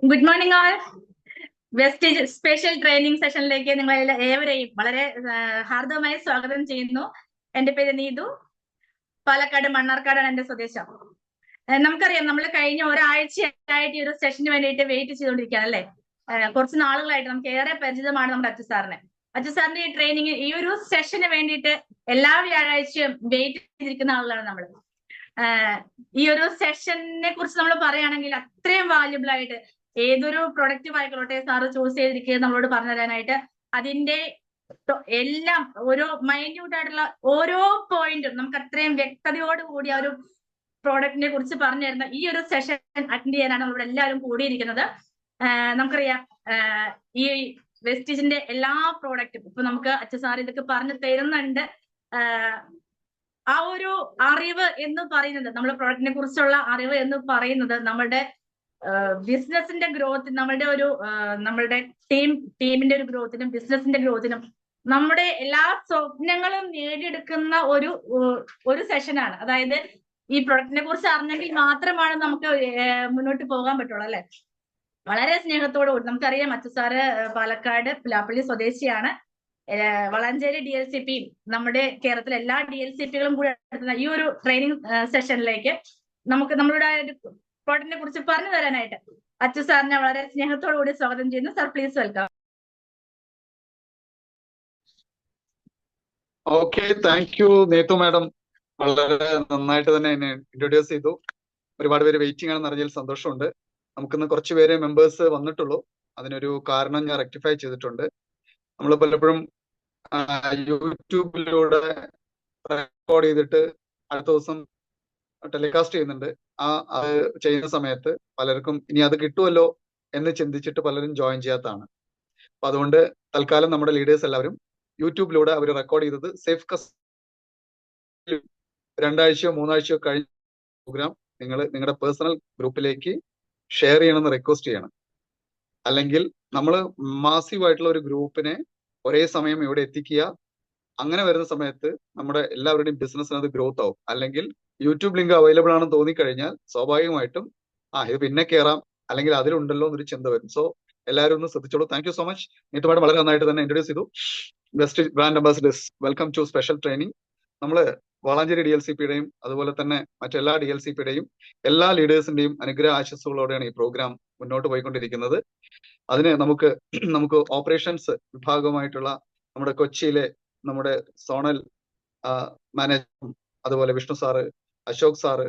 Good morning all. Vestige special training സെഷനിലേക്ക് നിങ്ങൾ ഏവരെയും വളരെ ഹാർദവമായി സ്വാഗതം ചെയ്യുന്നു. എന്റെ പേര് നീതു, പാലക്കാട് മണ്ണാർക്കാടാണ് എന്റെ സ്വദേശം. നമുക്കറിയാം, നമ്മൾ കഴിഞ്ഞ ഒരാഴ്ചയായിട്ട് ഈ ഒരു സെഷന് വേണ്ടിയിട്ട് വെയിറ്റ് ചെയ്തുകൊണ്ടിരിക്കുകയാണ് അല്ലെ. കുറച്ച് നാളുകളായിട്ട് നമുക്ക് ഏറെ പരിചിതമാണ് നമ്മുടെ അച്ചു സാറിനെ. അച്ചു സാറിന്റെ ഈ ട്രെയിനിങ്, ഈ ഒരു സെഷന് വേണ്ടിയിട്ട് എല്ലാ വ്യാഴാഴ്ചയും വെയിറ്റ് ചെയ്തിരിക്കുന്ന ആളുകളാണ് നമ്മൾ. ഈ ഒരു സെഷനെ കുറിച്ച് നമ്മൾ പറയുകയാണെങ്കിൽ അത്രയും വാല്യുബിൾ ആയിട്ട് ഏതൊരു പ്രൊഡക്റ്റീവ് ആയിക്കോട്ടെ സാറ് ചൂസ് ചെയ്തിരിക്കുക നമ്മളോട് പറഞ്ഞു തരാനായിട്ട്, അതിന്റെ എല്ലാം ഓരോ മൈന്യൂട്ട് ആയിട്ടുള്ള ഓരോ പോയിന്റും നമുക്ക് അത്രയും വ്യക്തതയോടുകൂടി ആ ഒരു പ്രോഡക്റ്റിനെ കുറിച്ച് പറഞ്ഞു തരുന്ന ഈ ഒരു സെഷൻ അറ്റൻഡ് ചെയ്യാനാണ് നമ്മളിവിടെ എല്ലാവരും കൂടിയിരിക്കുന്നത്. നമുക്കറിയാം, ഈ വെസ്റ്റീജിന്റെ എല്ലാ പ്രോഡക്റ്റും ഇപ്പൊ നമുക്ക് അച്ഛൻ സാർ ഇതൊക്കെ പറഞ്ഞു തരുന്നുണ്ട്. ആ ഒരു അറിവ് എന്ന് പറയുന്നത്, നമ്മുടെ പ്രോഡക്റ്റിനെ കുറിച്ചുള്ള അറിവ് എന്ന് പറയുന്നത് നമ്മുടെ ബിസിനസിന്റെ ഗ്രോത്ത്, നമ്മളുടെ ടീമിന്റെ ഒരു ഗ്രോത്തിനും ബിസിനസിന്റെ ഗ്രോത്തിനും നമ്മുടെ എല്ലാ സ്വപ്നങ്ങളും നേടിയെടുക്കുന്ന ഒരു സെഷനാണ്. അതായത് ഈ പ്രൊഡക്റ്റിനെ കുറിച്ച് അറിഞ്ഞെങ്കിൽ മാത്രമാണ് നമുക്ക് മുന്നോട്ട് പോകാൻ പറ്റുള്ളൂ അല്ലെ. വളരെ സ്നേഹത്തോടു കൂടി, നമുക്കറിയാം അച്ചു സാറ് പാലക്കാട് പിലാപ്പള്ളി സ്വദേശിയാണ്. വളാഞ്ചേരി DLCP നമ്മുടെ കേരളത്തിലെ എല്ലാ DLCPകളും കൂടി നടത്തുന്ന ഈ ഒരു ട്രെയിനിങ് സെഷനിലേക്ക് നമുക്ക് നമ്മളുടെ പ്രോഡക്റ്റിനെ കുറിച്ച് പറഞ്ഞു തരാനായിട്ട് അച്ചു സാറിനെ വളരെ സ്നേഹത്തോടു കൂടി സ്വാഗതം ചെയ്യുന്നു. Sir, please welcome. Okay, thank you Neethu madam. വളരെ നന്നായിട്ട് തന്നെ എന്നെ ഇൻട്രൊഡ്യൂസ് ചെയ്തു. ഒരുപാട് പേര് വെയിറ്റിംഗ് ആണെന്ന് അറിഞ്ഞാൽ സന്തോഷമുണ്ട്. നമുക്കിന്ന് കുറച്ച് പേര് മെമ്പേഴ്സ് വന്നിട്ടുള്ളൂ. അതിനൊരു കാരണം ഞാൻ റെക്ടിഫൈ ചെയ്തിട്ടുണ്ട്. നമ്മൾ പലപ്പോഴും യൂട്യൂബിലൂടെ റെക്കോർഡ് ചെയ്തിട്ട് അടുത്ത ദിവസം ടെലികാസ്റ്റ് ചെയ്യുന്നുണ്ട്. അത് ചെയ്യുന്ന സമയത്ത് പലർക്കും ഇനി അത് കിട്ടുമല്ലോ എന്ന് ചിന്തിച്ചിട്ട് പലരും ജോയിൻ ചെയ്യാത്തതാണ്. അപ്പൊ അതുകൊണ്ട് തൽക്കാലം നമ്മുടെ ലീഡേഴ്സ് എല്ലാവരും യൂട്യൂബിലൂടെ അവർ റെക്കോർഡ് ചെയ്തത് സേഫ് 2 ആഴ്ചയോ 3 ആഴ്ചയോ കഴിഞ്ഞ പ്രോഗ്രാം നിങ്ങൾ നിങ്ങളുടെ പേഴ്സണൽ ഗ്രൂപ്പിലേക്ക് ഷെയർ ചെയ്യണമെന്ന് റിക്വസ്റ്റ് ചെയ്യണം. അല്ലെങ്കിൽ നമ്മൾ മാസീവായിട്ടുള്ള ഒരു ഗ്രൂപ്പിനെ ഒരേ സമയം ഇവിടെ എത്തിക്കുക. അങ്ങനെ വരുന്ന സമയത്ത് നമ്മുടെ എല്ലാവരുടെയും ബിസിനസ്സിന് അത് ഗ്രോത്ത് ആവും. അല്ലെങ്കിൽ യൂട്യൂബ് ലിങ്ക് അവൈലബിൾ ആണെന്ന് തോന്നിക്കഴിഞ്ഞാൽ സ്വാഭാവികമായിട്ടും ഇത് പിന്നെ കയറാം, അല്ലെങ്കിൽ അതിലുണ്ടല്ലോ എന്നൊരു ചിന്ത വരും. സോ എല്ലാവരും ഒന്ന് ശ്രദ്ധിച്ചോളൂ. Thank you so much. Neethu madam വളരെ നന്നായിട്ട് തന്നെ ഇൻട്രൊഡ്യൂസ് ചെയ്തു. Best brand ambassadors, welcome to special training. നമ്മള് വളാഞ്ചേരി DLCPയുടെയും അതുപോലെ തന്നെ മറ്റെല്ലാ DLCPയുടെയും എല്ലാ ലീഡേഴ്സിന്റെയും അനുഗ്രഹ ആശംസകളോടെയാണ് ഈ പ്രോഗ്രാം മുന്നോട്ട് പോയിക്കൊണ്ടിരിക്കുന്നത്. അതിന് നമുക്ക് ഓപ്പറേഷൻസ് വിഭാഗമായിട്ടുള്ള നമ്മുടെ കൊച്ചിയിലെ നമ്മുടെ സോണൽ മാനേജർ, അതുപോലെ Vishnu sir, Ashok sir,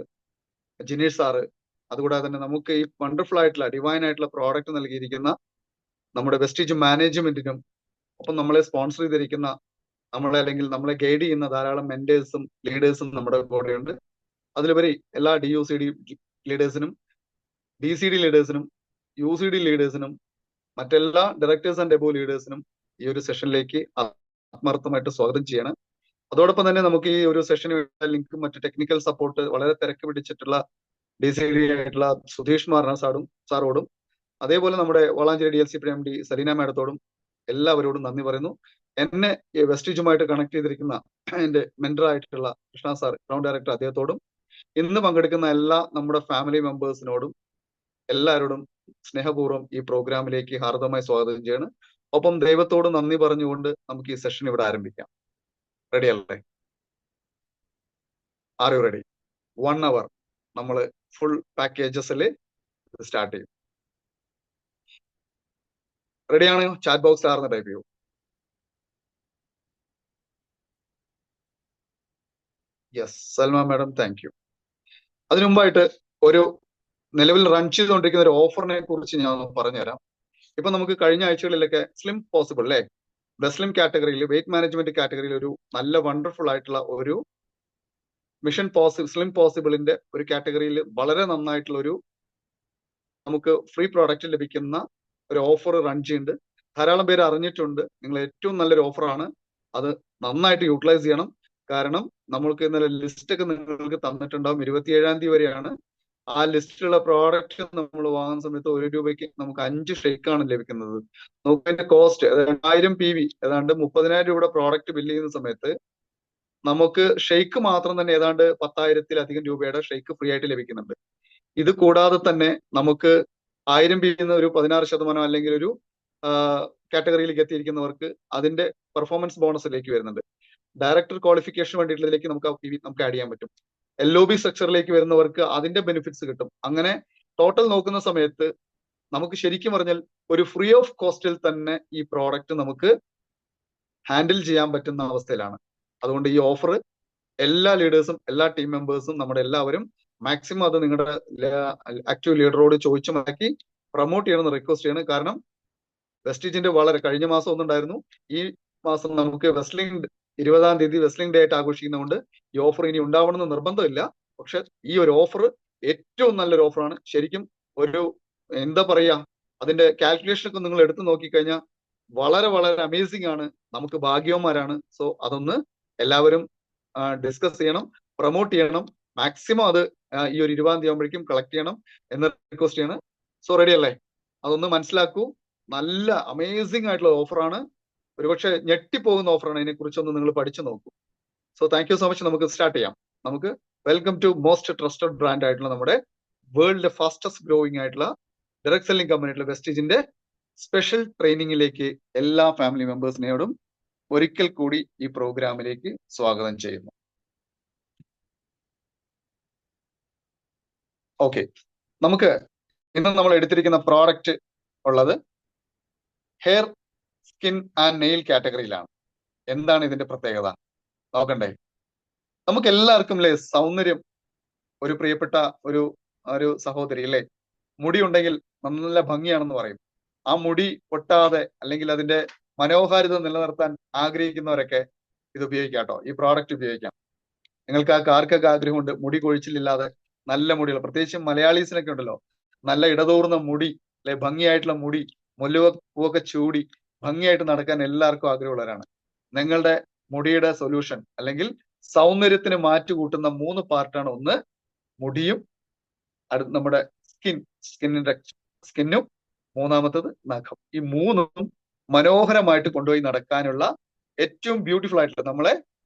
Jineesh sir, അതുകൂടാതെ തന്നെ നമുക്ക് ഈ വണ്ടർഫുൾ ആയിട്ടുള്ള ഡിവൈൻ ആയിട്ടുള്ള പ്രോഡക്റ്റ് നൽകിയിരിക്കുന്ന നമ്മുടെ വെസ്റ്റീജ് മാനേജ്മെന്റിനും ഒപ്പം നമ്മളെ സ്പോൺസർ ചെയ്തിരിക്കുന്ന അല്ലെങ്കിൽ നമ്മളെ ഗൈഡ് ചെയ്യുന്ന ധാരാളം മെന്റേഴ്സും ലീഡേഴ്സും നമ്മുടെ കൂടെയുണ്ട്. അതിലുപരി എല്ലാ DUCD ലീഡേഴ്സിനും, DCD ലീഡേഴ്സിനും, UCD ലീഡേഴ്സിനും, മറ്റെല്ലാ ഡയറക്ടേഴ്സ് ആൻഡ് ഡെബോ ലീഡേഴ്സിനും ഈ ഒരു സെഷനിലേക്ക് ആത്മാർത്ഥമായിട്ട് സ്വാഗതം ചെയ്യണം. അതോടൊപ്പം തന്നെ നമുക്ക് ഈ ഒരു സെഷന് ലിങ്കും മറ്റു ടെക്നിക്കൽ സപ്പോർട്ട് വളരെ തിരക്ക് പിടിച്ചിട്ടുള്ള DCD ആയിട്ടുള്ള സുധീഷ് സാറോടും അതേപോലെ നമ്മുടെ വളാഞ്ചേരി DLCP MD സലീന മാഡത്തോടും എല്ലാവരോടും നന്ദി പറയുന്നു. എന്നെ വെസ്റ്റീജുമായിട്ട് കണക്ട് ചെയ്തിരിക്കുന്ന എന്റെ മെന്റർ ആയിട്ടുള്ള കൃഷ്ണ സാർ, ഗ്രൗണ്ട് ഡയറക്ടർ, അദ്ദേഹത്തോടും ഇന്ന് പങ്കെടുക്കുന്ന എല്ലാ നമ്മുടെ ഫാമിലി മെമ്പേഴ്സിനോടും എല്ലാവരോടും സ്നേഹപൂർവ്വം ഈ പ്രോഗ്രാമിലേക്ക് ഹാർദവമായി സ്വാഗതം ചെയ്യണം. ഒപ്പം ദൈവത്തോട് നന്ദി പറഞ്ഞുകൊണ്ട് നമുക്ക് ഈ സെഷൻ ഇവിടെ ആരംഭിക്കാം. റെഡി അല്ലേ? R you ready? 1 hour നമ്മൾ ഫുൾ പാക്കേജസിൽ സ്റ്റാർട്ട് ചെയ്യും. റെഡിയാണ്? ചാറ്റ് ബോക്സ് ആർന്ന് ടൈപ്പ് ചെയ്യൂ. Yes, Salma madam, thank U. അതിനു മുമ്പായിട്ട് ഒരു നിലവിൽ റൺ ചെയ്തുകൊണ്ടിരിക്കുന്ന ഒരു ഓഫറിനെ കുറിച്ച് ഞാൻ പറഞ്ഞുതരാം. ഇപ്പൊ നമുക്ക് കഴിഞ്ഞ ആഴ്ചകളിലൊക്കെ സ്ലിം പോസിബിൾ അല്ലെ, സ്ലിം കാറ്റഗറിയിൽ, വെയിറ്റ് മാനേജ്മെന്റ് കാറ്റഗറിയിൽ ഒരു നല്ല വണ്ടർഫുൾ ആയിട്ടുള്ള ഒരു മിഷൻ സ്ലിം പോസിബിളിന്റെ ഒരു കാറ്റഗറിയിൽ വളരെ നന്നായിട്ടുള്ള ഒരു നമുക്ക് ഫ്രീ പ്രോഡക്റ്റ് ലഭിക്കുന്ന ഒരു ഓഫർ റൺ ചെയ്യുന്നുണ്ട്. ധാരാളം പേര് അറിഞ്ഞിട്ടുണ്ട്. നിങ്ങൾ ഏറ്റവും നല്ലൊരു ഓഫറാണ്. അത് നന്നായിട്ട് യൂട്ടിലൈസ് ചെയ്യണം. കാരണം നമ്മൾക്ക് ഇന്നലെ ലിസ്റ്റ് ഒക്കെ നിങ്ങൾക്ക് തന്നിട്ടുണ്ടാവും. 27-ാം തീയതി വരെയാണ്. ആ ലിസ്റ്റിലുള്ള പ്രോഡക്റ്റ് നമ്മൾ വാങ്ങുന്ന സമയത്ത് 1 രൂപയ്ക്ക് നമുക്ക് 5 ഷെയ്ക്കാണ് ലഭിക്കുന്നത്. നമുക്കതിന്റെ കോസ്റ്റ് 1000 PV, ഏതാണ്ട് 30,000 രൂപയുടെ പ്രോഡക്റ്റ് ബില്ല് ചെയ്യുന്ന സമയത്ത് നമുക്ക് ഷെയ്ക്ക് മാത്രം തന്നെ ഏതാണ്ട് 10,000-ലധികം രൂപയുടെ ഷെയ്ക്ക് ഫ്രീ ആയിട്ട് ലഭിക്കുന്നുണ്ട്. ഇത് കൂടാതെ തന്നെ നമുക്ക് 1000 ബി ഒരു 16% അല്ലെങ്കിൽ ഒരു കാറ്റഗറിയിലേക്ക് എത്തിയിരിക്കുന്നവർക്ക് അതിന്റെ പെർഫോമൻസ് ബോണസിലേക്ക് വരുന്നുണ്ട്. ഡയറക്ടർ ക്വാളിഫിക്കേഷൻ വേണ്ടിയിട്ടുള്ളതിലേക്ക് നമുക്ക് ആഡ് ചെയ്യാൻ പറ്റും. LOB സ്ട്രക്ചറിലേക്ക് വരുന്നവർക്ക് അതിന്റെ ബെനിഫിറ്റ്സ് കിട്ടും. അങ്ങനെ ടോട്ടൽ നോക്കുന്ന സമയത്ത് നമുക്ക് ശരിക്കും പറഞ്ഞാൽ ഒരു ഫ്രീ ഓഫ് കോസ്റ്റിൽ തന്നെ ഈ പ്രോഡക്റ്റ് നമുക്ക് ഹാൻഡിൽ ചെയ്യാൻ പറ്റുന്ന അവസ്ഥയിലാണ്. അതുകൊണ്ട് ഈ ഓഫർ എല്ലാ ലീഡേഴ്സും എല്ലാ ടീം മെമ്പേഴ്സും നമ്മുടെ എല്ലാവരും മാക്സിമം അത് നിങ്ങളുടെ ആക്റ്റീവ് ലീഡറോട് ചോദിച്ചു മനസ്സിലാക്കി പ്രൊമോട്ട് ചെയ്യണമെന്ന് റിക്വസ്റ്റ് ചെയ്യണം. കാരണം വെസ്റ്റീജിന്റെ വളരെ കഴിഞ്ഞ മാസം ഒന്നുണ്ടായിരുന്നു, ഈ മാസം നമുക്ക് വെസ്ലിംഗ് 20-ാം തീയതി വെസ്ലിംഗ് ഡേ ആയിട്ട് ആഘോഷിക്കുന്നതുകൊണ്ട് ഈ ഓഫർ ഇനി ഉണ്ടാവണമെന്ന് നിർബന്ധമില്ല. പക്ഷെ ഈ ഒരു ഓഫർ ഏറ്റവും നല്ലൊരു ഓഫറാണ്. ശരിക്കും ഒരു എന്താ പറയാ, അതിന്റെ കാൽക്കുലേഷൻ ഒക്കെ നിങ്ങൾ എടുത്തു നോക്കിക്കഴിഞ്ഞാൽ വളരെ വളരെ അമേസിംഗ് ആണ്. നമുക്ക് ഭാഗ്യവന്മാരാണ്. സോ അതൊന്ന് എല്ലാവരും ഡിസ്കസ് ചെയ്യണം, പ്രൊമോട്ട് ചെയ്യണം. മാക്സിമം അത് ഈ ഒരു 20-ാം തീയതി ആകുമ്പോഴേക്കും കളക്ട് ചെയ്യണം എന്ന് റിക്വസ്റ്റ് ചെയ്യണം. സോ റെഡി അല്ലേ? അതൊന്ന് മനസ്സിലാക്കൂ. നല്ല അമേസിംഗ് ആയിട്ടുള്ള ഓഫറാണ്. ഒരുപക്ഷെ ഞെട്ടിപ്പോകുന്ന ഓഫറാണ്. അതിനെ കുറിച്ചൊന്ന് നിങ്ങൾ പഠിച്ചു നോക്കൂ. So thank you so much. നമുക്ക് സ്റ്റാർട്ട് ചെയ്യാം. നമുക്ക് welcome to most trusted brand ആയിട്ടുള്ള നമ്മുടെ വേൾഡിലെ ഫാസ്റ്റസ്റ്റ് ഗ്രോയിങ് ആയിട്ടുള്ള ഡയറക്ട് സെല്ലിംഗ് കമ്പനി ആയിട്ടുള്ള വെസ്റ്റീജിന്റെ സ്പെഷ്യൽ ട്രെയിനിങ്ങിലേക്ക് എല്ലാ ഫാമിലി മെമ്പേഴ്സിനെയോടും ഒരിക്കൽ കൂടി ഈ പ്രോഗ്രാമിലേക്ക് സ്വാഗതം ചെയ്യുന്നു. ഓക്കെ, നമുക്ക് ഇന്ന് നമ്മൾ എടുത്തിരിക്കുന്ന പ്രോഡക്റ്റ് ഉള്ളത് ഹെയർ, സ്കിൻ ആൻഡ് നെയിൽ കാറ്റഗറിയിലാണ്. എന്താണ് ഇതിന്റെ പ്രത്യേകത നോക്കണ്ടേ? നമുക്ക് എല്ലാവർക്കും അല്ലേ സൗന്ദര്യം, ഒരു പ്രിയപ്പെട്ട ഒരു സഹോദരി അല്ലേ, മുടി ഉണ്ടെങ്കിൽ നല്ല ഭംഗിയാണെന്ന് പറയും. ആ മുടി പൊട്ടാതെ അല്ലെങ്കിൽ അതിന്റെ മനോഹാരിത നിലനിർത്താൻ ആഗ്രഹിക്കുന്നവരൊക്കെ ഇത് ഉപയോഗിക്കാം കേട്ടോ. ഈ പ്രോഡക്റ്റ് ഉപയോഗിക്കാം. നിങ്ങൾക്ക് ആർക്കൊക്കെ ആഗ്രഹമുണ്ട് മുടി കൊഴിച്ചിലില്ലാതെ നല്ല മുടികൾ, പ്രത്യേകിച്ചും മലയാളീസിനൊക്കെ ഉണ്ടല്ലോ, നല്ല ഇടതൂർന്ന മുടി അല്ലെ, ഭംഗിയായിട്ടുള്ള മുടി, മുല്ലുവ പൂവൊക്കെ ചൂടി ഭംഗിയായിട്ട് നടക്കാൻ എല്ലാവർക്കും ആഗ്രഹമുള്ളവരാണ്. നിങ്ങളുടെ മുടിയുടെ സൊല്യൂഷൻ അല്ലെങ്കിൽ സൗന്ദര്യത്തിന് മാറ്റുകൂട്ടുന്ന 3 പാർട്ടാണ്. ഒന്ന് മുടിയും, നമ്മുടെ സ്കിന്നും, മൂന്നാമത്തത് നഖം. ഈ 3ഉം മനോഹരമായിട്ട് കൊണ്ടുപോയി നടക്കാനുള്ള ഏറ്റവും ബ്യൂട്ടിഫുൾ ആയിട്ടുള്ള, നമ്മളെ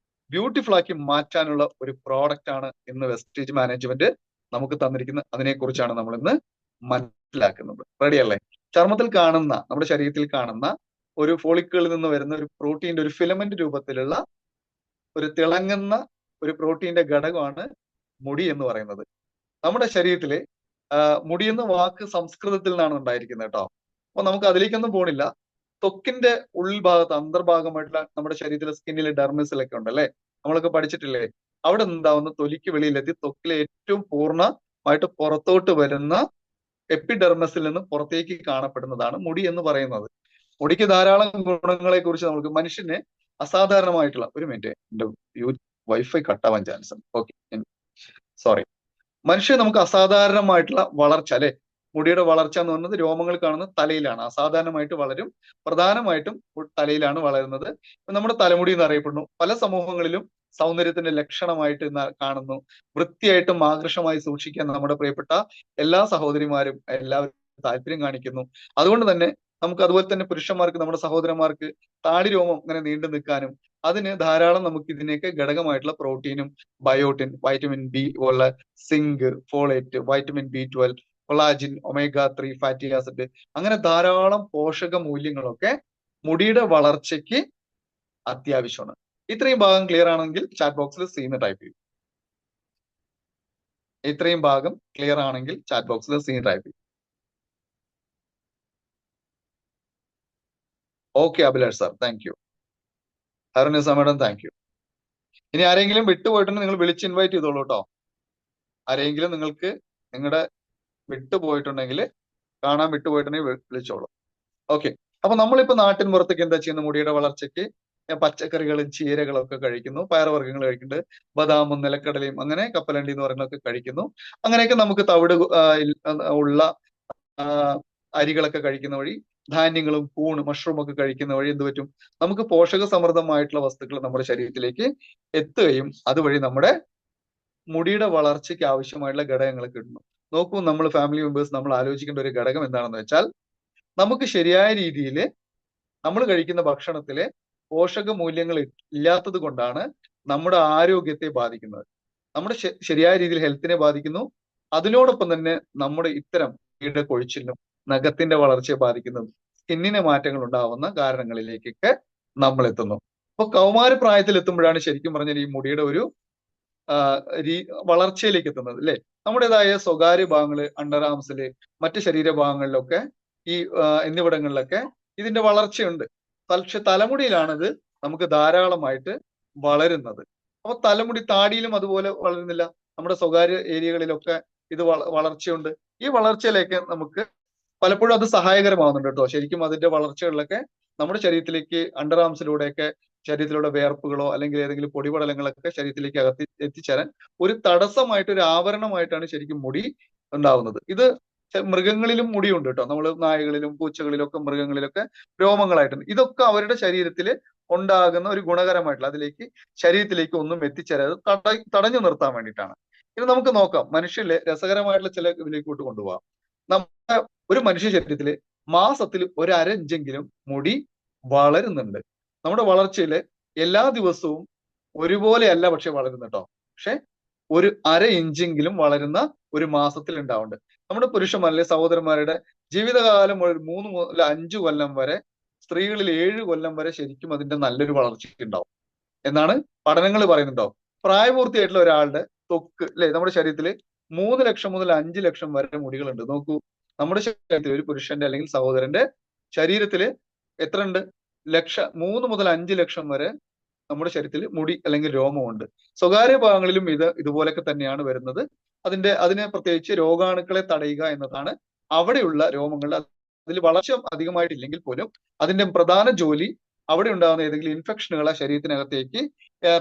ബ്യൂട്ടിഫുൾ ആക്കി മാറ്റാനുള്ള ഒരു പ്രോഡക്റ്റ് ആണ് ഇന്ന് വെസ്റ്റീജ് മാനേജ്മെന്റ് നമുക്ക് തന്നിരിക്കുന്നത്. അതിനെക്കുറിച്ചാണ് നമ്മൾ ഇന്ന് മനസ്സിലാക്കുന്നത്. റെഡി അല്ലേ? ചർമ്മത്തിൽ കാണുന്ന, നമ്മുടെ ശരീരത്തിൽ കാണുന്ന ഒരു ഫോളിക്കിളിൽ നിന്ന് വരുന്ന ഒരു പ്രോട്ടീന്റെ ഒരു ഫിലമെന്റ് രൂപത്തിലുള്ള ഒരു തിളങ്ങുന്ന ഒരു പ്രോട്ടീന്റെ ഘടകമാണ് മുടി എന്ന് പറയുന്നത്. നമ്മുടെ ശരീരത്തിലെ മുടി എന്ന വാക്ക് സംസ്കൃതത്തിൽ നിന്നാണ് ഉണ്ടായിരിക്കുന്നത് കേട്ടോ. അപ്പൊ നമുക്ക് അതിലേക്കൊന്നും പോണില്ല. ത്വക്കിന്റെ ഉൾഭാഗത്ത് അന്തർഭാഗമായിട്ടുള്ള നമ്മുടെ ശരീരത്തിലെ സ്കിന്നിലെ ഡെർമിസിലൊക്കെ ഉണ്ടല്ലേ, നമ്മളൊക്കെ പഠിച്ചിട്ടില്ലേ? അവിടെ നിന്നാവുന്ന തൊലിക്ക് വെളിയിലെത്തി ത്വക്കിലെ ഏറ്റവും പൂർണ്ണമായിട്ട് പുറത്തോട്ട് വരുന്ന എപ്പിഡെർമസിൽ നിന്ന് പുറത്തേക്ക് കാണപ്പെടുന്നതാണ് മുടി എന്ന് പറയുന്നത്. മുടിക്ക് ധാരാളം ഗുണങ്ങളെ കുറിച്ച് നമുക്ക്, മനുഷ്യന് അസാധാരണമായിട്ടുള്ള, ഒരു മിനിറ്റ്, എന്റെ വൈഫൈ കട്ടാവാൻ ചാൻസ് ഉണ്ട്. Okay, sorry. മനുഷ്യൻ നമുക്ക് അസാധാരണമായിട്ടുള്ള വളർച്ച അല്ലെ, മുടിയുടെ വളർച്ച എന്ന് പറയുന്നത് രോമങ്ങൾ കാണുന്ന തലയിലാണ്. അസാധാരണമായിട്ട് വളരും, പ്രധാനമായിട്ടും തലയിലാണ് വളരുന്നത്. നമ്മുടെ തലമുടി എന്ന് അറിയപ്പെടുന്നു. പല സമൂഹങ്ങളിലും സൗന്ദര്യത്തിന്റെ ലക്ഷണമായിട്ട് കാണുന്നു. വൃത്തിയായിട്ടും ആകർഷമായി സൂക്ഷിക്കാൻ നമ്മുടെ പ്രിയപ്പെട്ട എല്ലാ സഹോദരിമാരും എല്ലാവരും താല്പര്യം കാണിക്കുന്നു. അതുകൊണ്ട് തന്നെ നമുക്ക് അതുപോലെ തന്നെ പുരുഷന്മാർക്ക്, നമ്മുടെ സഹോദരന്മാർക്ക് താടി രോമം ഇങ്ങനെ നീണ്ടു നിൽക്കാനും അതിന് ധാരാളം നമുക്ക് ഇതിനൊക്കെ ഘടകമായിട്ടുള്ള പ്രോട്ടീനും ബയോട്ടിൻ, വൈറ്റമിൻ ബി പോലുള്ള zinc, folate, vitamin B12, collagen, omega-3 fatty acid, അങ്ങനെ ധാരാളം പോഷക മൂല്യങ്ങളൊക്കെ മുടിയുടെ വളർച്ചയ്ക്ക് അത്യാവശ്യമാണ്. ഇത്രയും ഭാഗം ക്ലിയർ ആണെങ്കിൽ ചാറ്റ് ബോക്സിൽ സീന്ന് ടൈപ്പ് ചെയ്യും. ഇത്രയും ഭാഗം ക്ലിയർ ആണെങ്കിൽ ചാറ്റ് ബോക്സിൽ സീൻ ടൈപ്പ് ചെയ്യും. Okay Abhilash sir, thank you. Harunisa madam, thank you. ഇനി ആരെങ്കിലും വിട്ടുപോയിട്ടുണ്ടെങ്കിൽ നിങ്ങൾ വിളിച്ച് ഇൻവൈറ്റ് ചെയ്തോളൂ കേട്ടോ. ആരെങ്കിലും നിങ്ങൾക്ക് നിങ്ങളുടെ വിട്ടുപോയിട്ടുണ്ടെങ്കിൽ, കാണാൻ വിട്ടുപോയിട്ടുണ്ടെങ്കിൽ വിളിച്ചോളൂ. ഓക്കെ, അപ്പൊ നമ്മളിപ്പോ നാട്ടിൻ പുറത്തേക്ക് എന്താ ചെയ്യുന്നത്? മുടിയുടെ വളർച്ചയ്ക്ക് പച്ചക്കറികളും ചീരകളും ഒക്കെ കഴിക്കുന്നു, പയറുവർഗ്ഗങ്ങൾ കഴിക്കുന്നുണ്ട്, ബദാമും നിലക്കടലയും അങ്ങനെ കപ്പലണ്ടി എന്ന് പറയുന്നതൊക്കെ കഴിക്കുന്നു. അങ്ങനെയൊക്കെ നമുക്ക് തവിട് ഉള്ള അരികളൊക്കെ കഴിക്കുന്ന വഴി, ധാന്യങ്ങളും കൂണ്, മഷ്റൂം ഒക്കെ കഴിക്കുന്ന വഴി എന്ത് പറ്റും? നമുക്ക് പോഷക സമൃദ്ധമായിട്ടുള്ള വസ്തുക്കൾ നമ്മുടെ ശരീരത്തിലേക്ക് എത്തുകയും അതുവഴി നമ്മുടെ മുടിയുടെ വളർച്ചയ്ക്ക് ആവശ്യമായിട്ടുള്ള ഘടകങ്ങൾ കിട്ടുന്നു. നോക്കൂ, നമ്മൾ ഫാമിലി മെമ്പേഴ്സ് നമ്മൾ ആലോചിക്കേണ്ട ഒരു ഘടകം എന്താണെന്ന് വെച്ചാൽ, നമുക്ക് ശരിയായ രീതിയിൽ നമ്മൾ കഴിക്കുന്ന ഭക്ഷണത്തിലെ പോഷക മൂല്യങ്ങൾ ഇല്ലാത്തത് കൊണ്ടാണ് നമ്മുടെ ആരോഗ്യത്തെ ബാധിക്കുന്നത്. നമ്മുടെ ശരിയായ രീതിയിൽ ഹെൽത്തിനെ ബാധിക്കുന്നു. അതിനോടൊപ്പം തന്നെ നമ്മുടെ ഇത്തരം മുടിയുടെ കൊഴിച്ചിലും നഖത്തിന്റെ വളർച്ചയെ ബാധിക്കുന്നത്, സ്കിന്നിന് മാറ്റങ്ങൾ ഉണ്ടാവുന്ന കാരണങ്ങളിലേക്കൊക്കെ നമ്മൾ എത്തുന്നു. അപ്പൊ കൗമാര പ്രായത്തിൽ എത്തുമ്പോഴാണ് ശരിക്കും പറഞ്ഞാൽ ഈ മുടിയുടെ ഒരു വളർച്ചയിലേക്ക് എത്തുന്നത് അല്ലെ. നമ്മുടേതായ സ്വകാര്യ ഭാഗങ്ങള്, അണ്ടർ ആംസില്, മറ്റ് ശരീരഭാഗങ്ങളിലൊക്കെ ഈ എന്നിവിടങ്ങളിലൊക്കെ ഇതിന്റെ വളർച്ചയുണ്ട്. പക്ഷെ തലമുടിയിലാണിത് നമുക്ക് ധാരാളമായിട്ട് വളരുന്നത്. അപ്പൊ തലമുടി, താടിയിലും അതുപോലെ വളരുന്നില്ല. നമ്മുടെ സ്വകാര്യ ഏരിയകളിലൊക്കെ ഇത് വളർച്ചയുണ്ട്. ഈ വളർച്ചയിലേക്ക് നമുക്ക് പലപ്പോഴും അത് സഹായകരമാവുന്നുണ്ട് കേട്ടോ. ശരിക്കും അതിന്റെ വളർച്ചകളിലൊക്കെ നമ്മുടെ ശരീരത്തിലേക്ക് അണ്ടർ ആംസിലൂടെയൊക്കെ ശരീരത്തിലൂടെ വേർപ്പുകളോ അല്ലെങ്കിൽ ഏതെങ്കിലും പൊടിപടലങ്ങളൊക്കെ ശരീരത്തിലേക്ക് എത്തിച്ചേരാൻ ഒരു തടസ്സമായിട്ട്, ഒരു ആവരണമായിട്ടാണ് ശരിക്കും മുടി ഉണ്ടാവുന്നത്. ഇത് മൃഗങ്ങളിലും മുടിയുണ്ട് കേട്ടോ. നമ്മൾ നായകളിലും പൂച്ചകളിലൊക്കെ മൃഗങ്ങളിലൊക്കെ രോമങ്ങളായിട്ടുണ്ട്. ഇതൊക്കെ അവരുടെ ശരീരത്തിൽ ഉണ്ടാകുന്ന ഒരു ഗുണകരമായിട്ടുള്ള, അതിലേക്ക് ശരീരത്തിലേക്ക് ഒന്നും എത്തിച്ചേരാതെ തടഞ്ഞു നിർത്താൻ വേണ്ടിയിട്ടാണ്. ഇത് നമുക്ക് നോക്കാം. മനുഷ്യരിലെ രസകരമായിട്ടുള്ള ചില ഇതിലേക്കോട്ട് കൊണ്ടുപോകാം. നമ്മുടെ ഒരു മനുഷ്യ ശരീരത്തില് മാസത്തിൽ 1/2 ഇഞ്ചെങ്കിലും മുടി വളരുന്നുണ്ട്. നമ്മുടെ വളർച്ചയില് എല്ലാ ദിവസവും ഒരുപോലെയല്ല പക്ഷെ വളരുന്നു കേട്ടോ. പക്ഷെ 1/2 ഇഞ്ചെങ്കിലും വളരുന്ന ഒരു മാസത്തിൽ ഉണ്ടാവുന്നുണ്ട്. നമ്മുടെ പുരുഷന്മാരിലെ സഹോദരന്മാരുടെ ജീവിതകാലം 3 മുതൽ 5 കൊല്ലം വരെ, സ്ത്രീകളിൽ 7 കൊല്ലം വരെ ശരിക്കും അതിന്റെ നല്ലൊരു വളർച്ച ഉണ്ടാവും എന്നാണ് പഠനങ്ങൾ പറയുന്നുണ്ടോ. പ്രായപൂർത്തിയായിട്ടുള്ള ഒരാളുടെ ത്വക്ക് അല്ലെ, നമ്മുടെ ശരീരത്തില് 3 ലക്ഷം മുതൽ 5 ലക്ഷം വരെ മുടികളുണ്ട്. നോക്കൂ, നമ്മുടെ ശരീരത്തിൽ ഒരു പുരുഷന്റെ അല്ലെങ്കിൽ സഹോദരന്റെ ശരീരത്തില് എത്ര ഉണ്ട്? 3 മുതൽ 5 ലക്ഷം വരെ നമ്മുടെ ശരീരത്തിൽ മുടി അല്ലെങ്കിൽ രോമമുണ്ട്. സ്വകാര്യ ഭാഗങ്ങളിലും ഇതുപോലൊക്കെ തന്നെയാണ് വരുന്നത്. അതിനെ പ്രത്യേകിച്ച് രോഗാണുക്കളെ തടയുക എന്നതാണ് അവിടെയുള്ള രോമങ്ങളുടെ. അതിൽ വളർച്ച അധികമായിട്ടില്ലെങ്കിൽ പോലും അതിന്റെ പ്രധാന ജോലി അവിടെ ഉണ്ടാകുന്ന ഏതെങ്കിലും ഇൻഫെക്ഷനുകളെ ശരീരത്തിനകത്തേക്ക്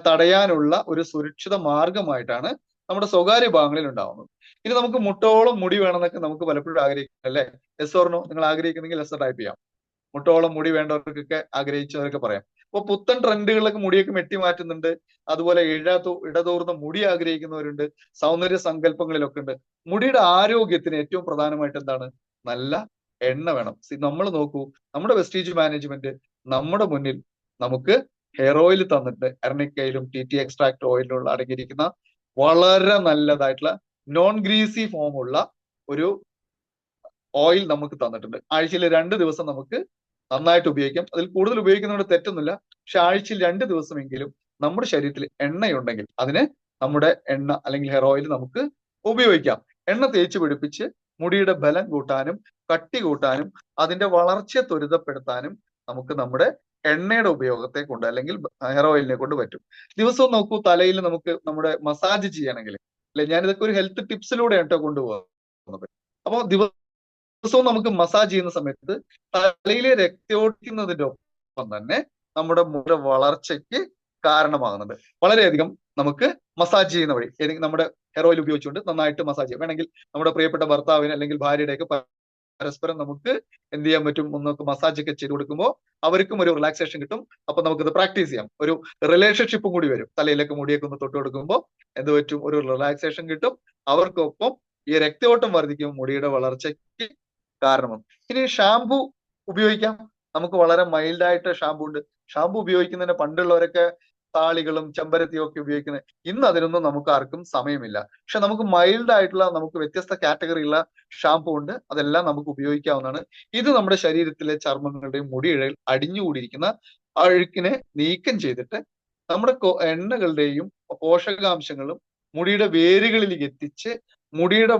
തടയാനുള്ള ഒരു സുരക്ഷിത മാർഗമായിട്ടാണ് നമ്മുടെ സ്വകാര്യ ഭാഗങ്ങളിൽ ഉണ്ടാവുന്നത്. ഇനി നമുക്ക് മുട്ടോളം മുടി വേണമെന്നൊക്കെ നമുക്ക് പലപ്പോഴും ആഗ്രഹിക്കും അല്ലെ. Yes or no? നിങ്ങൾ ആഗ്രഹിക്കുന്നെങ്കിൽ എസ് ടൈപ്പ് ചെയ്യാം. മുട്ടോളം മുടി വേണ്ടവർക്കൊക്കെ ആഗ്രഹിച്ചവരൊക്കെ പറയാം. അപ്പൊ പുത്തൻ ട്രെൻഡുകളിലൊക്കെ മുടിയൊക്കെ വെട്ടി മാറ്റുന്നുണ്ട്. അതുപോലെ ഇടതൂർന്ന മുടി ആഗ്രഹിക്കുന്നവരുണ്ട്. സൗന്ദര്യ സങ്കല്പങ്ങളിലൊക്കെ ഉണ്ട്. മുടിയുടെ ആരോഗ്യത്തിന് ഏറ്റവും പ്രധാനമായിട്ട് എന്താണ്? നല്ല എണ്ണ വേണം. നമ്മൾ നോക്കൂ, നമ്മുടെ വെസ്റ്റീജ് മാനേജ്മെന്റ് നമ്മുടെ മുന്നിൽ നമുക്ക് ഹെയർ ഓയിൽ തന്നിട്ട്, എർണിക്കയിലും TT എക്സ്ട്രാക്ട് ഓയിലുള്ള അടങ്ങിയിരിക്കുന്ന വളരെ നല്ലതായിട്ടുള്ള നോൺ ഗ്രീസി ഫോമുള്ള ഒരു ഓയിൽ നമുക്ക് തന്നിട്ടുണ്ട്. ആഴ്ചയിൽ 2 ദിവസം നമുക്ക് നന്നായിട്ട് ഉപയോഗിക്കാം. അതിൽ കൂടുതൽ ഉപയോഗിക്കുന്നതുകൊണ്ട് തെറ്റൊന്നുമില്ല. പക്ഷെ ആഴ്ചയിൽ 2 ദിവസമെങ്കിലും നമ്മുടെ ശരീരത്തിൽ എണ്ണയുണ്ടെങ്കിൽ അതിന് നമ്മുടെ എണ്ണ അല്ലെങ്കിൽ ഹെയർ ഓയിൽ നമുക്ക് ഉപയോഗിക്കാം. എണ്ണ തേച്ച് പിടിപ്പിച്ച് മുടിയുടെ ബലം കൂട്ടാനും കട്ടി കൂട്ടാനും അതിന്റെ വളർച്ചയെ ത്വരിതപ്പെടുത്താനും നമുക്ക് നമ്മുടെ എണ്ണയുടെ ഉപയോഗത്തെ കൊണ്ട് അല്ലെങ്കിൽ ഹെയർ ഓയിലിനെ കൊണ്ട് പറ്റും. ദിവസവും നോക്കൂ, തലയിൽ നമുക്ക് നമ്മുടെ മസാജ് ചെയ്യണമെങ്കിൽ അല്ലെ, ഞാനിതൊക്കെ ഒരു ഹെൽത്ത് ടിപ്സിലൂടെയാണ് കേട്ടോ കൊണ്ടുപോകുന്നത്. അപ്പൊ ദിവസവും നമുക്ക് മസാജ് ചെയ്യുന്ന സമയത്ത് തലയിലെ രക്തയോട്ടിക്കുന്നതിന്റെ ഒപ്പം തന്നെ നമ്മുടെ മുടി വളർച്ചയ്ക്ക് കാരണമാകുന്നുണ്ട്. വളരെയധികം നമുക്ക് മസാജ് ചെയ്യുന്ന വഴി ഏതെങ്കിലും നമ്മുടെ ഹെയർ ഓയിൽ ഉപയോഗിച്ചുകൊണ്ട് നന്നായിട്ട് മസാജ് ചെയ്യാം. വേണമെങ്കിൽ നമ്മുടെ പ്രിയപ്പെട്ട ഭർത്താവിന് അല്ലെങ്കിൽ ഭാര്യയുടെയൊക്കെ പരസ്പരം നമുക്ക് എന്ത് ചെയ്യാൻ പറ്റും? ഒന്നൊക്കെ മസാജ് ഒക്കെ ചെയ്ത് കൊടുക്കുമ്പോൾ അവർക്കും ഒരു റിലാക്സേഷൻ കിട്ടും. അപ്പൊ നമുക്കിത് പ്രാക്ടീസ് ചെയ്യാം. ഒരു റിലേഷൻഷിപ്പും കൂടി വരും. തലയിലൊക്കെ മുടിയൊക്കെ ഒന്ന് തൊട്ട് കൊടുക്കുമ്പോൾ എന്ത് പറ്റും? ഒരു റിലാക്സേഷൻ കിട്ടും. അവർക്കൊപ്പം ഈ രക്തയോട്ടം വർദ്ധിക്കും, മുടിയുടെ വളർച്ചയ്ക്ക് കാരണമാണ്. ഇനി ഷാംപൂ ഉപയോഗിക്കാം. നമുക്ക് വളരെ മൈൽഡ് ആയിട്ട് ഷാംപൂ ഉണ്ട്. ഷാംപൂ ഉപയോഗിക്കുന്നതിന് പണ്ടുള്ളവരൊക്കെ താളികളും ചെമ്പരത്തിയും ഒക്കെ ഉപയോഗിക്കുന്നത്. ഇന്ന് അതിനൊന്നും നമുക്ക് ആർക്കും സമയമില്ല. പക്ഷെ നമുക്ക് മൈൽഡ് ആയിട്ടുള്ള, നമുക്ക് വ്യത്യസ്ത കാറ്റഗറിയുള്ള ഷാംപൂ ഉണ്ട്. അതെല്ലാം നമുക്ക് ഉപയോഗിക്കാവുന്നതാണ്. ഇത് നമ്മുടെ ശരീരത്തിലെ ചർമ്മങ്ങളുടെയും മുടിയിഴയിൽ അടിഞ്ഞുകൂടിയിരിക്കുന്ന അഴുക്കിനെ നീക്കം ചെയ്തിട്ട് നമ്മുടെ എണ്ണകളുടെയും പോഷകാംശങ്ങളും മുടിയുടെ വേരുകളിലേക്ക് എത്തിച്ച് മുടിയുടെ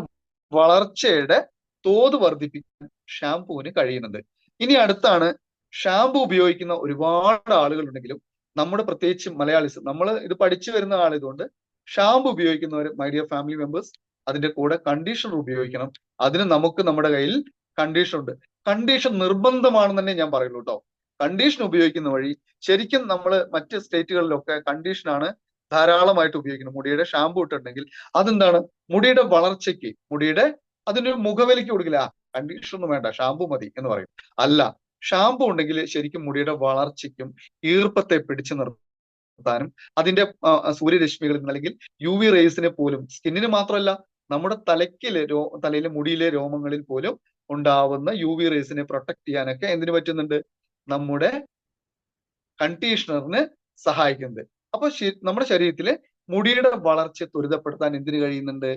വളർച്ചയുടെ തോത് വർദ്ധിപ്പിക്കാൻ ഷാംപൂവിന് കഴിയുന്നുണ്ട്. ഇനി അടുത്താണ്, ഷാംപൂ ഉപയോഗിക്കുന്ന ഒരുപാട് ആളുകളുണ്ടെങ്കിലും നമ്മുടെ പ്രത്യേകിച്ച് മലയാളീസ്, നമ്മൾ ഇത് പഠിച്ചു വരുന്ന ആളിതുകൊണ്ട് ഷാംപൂ ഉപയോഗിക്കുന്നവർ, മൈ ഡിയർ ഫാമിലി മെമ്പേഴ്സ്, അതിന്റെ കൂടെ കണ്ടീഷണർ ഉപയോഗിക്കണം. അതിന് നമുക്ക് നമ്മുടെ കയ്യിൽ കണ്ടീഷണർ ഉണ്ട്. കണ്ടീഷൻ നിർബന്ധമാണെന്ന് തന്നെ ഞാൻ പറയുള്ളൂ കേട്ടോ. കണ്ടീഷൻ ഉപയോഗിക്കുന്ന വഴി ശരിക്കും നമ്മൾ മറ്റ് സ്റ്റേറ്റുകളിലൊക്കെ കണ്ടീഷനാണ് ധാരാളമായിട്ട് ഉപയോഗിക്കുന്നത്. മുടിയുടെ ഷാംപൂ ഇട്ടിട്ടുണ്ടെങ്കിൽ അതെന്താണ്? മുടിയുടെ വളർച്ചയ്ക്ക്, മുടിയുടെ അതിനൊരു മുഖവിലയ്ക്ക് കൊടുക്കില്ല. കണ്ടീഷണർ ഒന്നും വേണ്ട, ഷാംപൂ മതി എന്ന് പറയും. അല്ല, ഷാംപൂ ഉണ്ടെങ്കിൽ ശരിക്കും മുടിയുടെ വളർച്ചയ്ക്കും ഈർപ്പത്തെ പിടിച്ചു നിർത്താനും അതിന്റെ സൂര്യരശ്മികളിൽ നിന്ന് അല്ലെങ്കിൽ UV റേസിനെ പോലും, സ്കിന്നിന് മാത്രമല്ല നമ്മുടെ തലയിലെ മുടിയിലെ രോമങ്ങളിൽ പോലും ഉണ്ടാവുന്ന UV റേസിനെ പ്രൊട്ടക്ട് ചെയ്യാനൊക്കെ എന്തിനു പറ്റുന്നുണ്ട്? നമ്മുടെ കണ്ടീഷണറിന് സഹായിക്കുന്നുണ്ട്. അപ്പൊ നമ്മുടെ ശരീരത്തിലെ മുടിയുടെ വളർച്ചയെ ത്വരിതപ്പെടുത്താൻ എന്തിനു കഴിയുന്നുണ്ട്?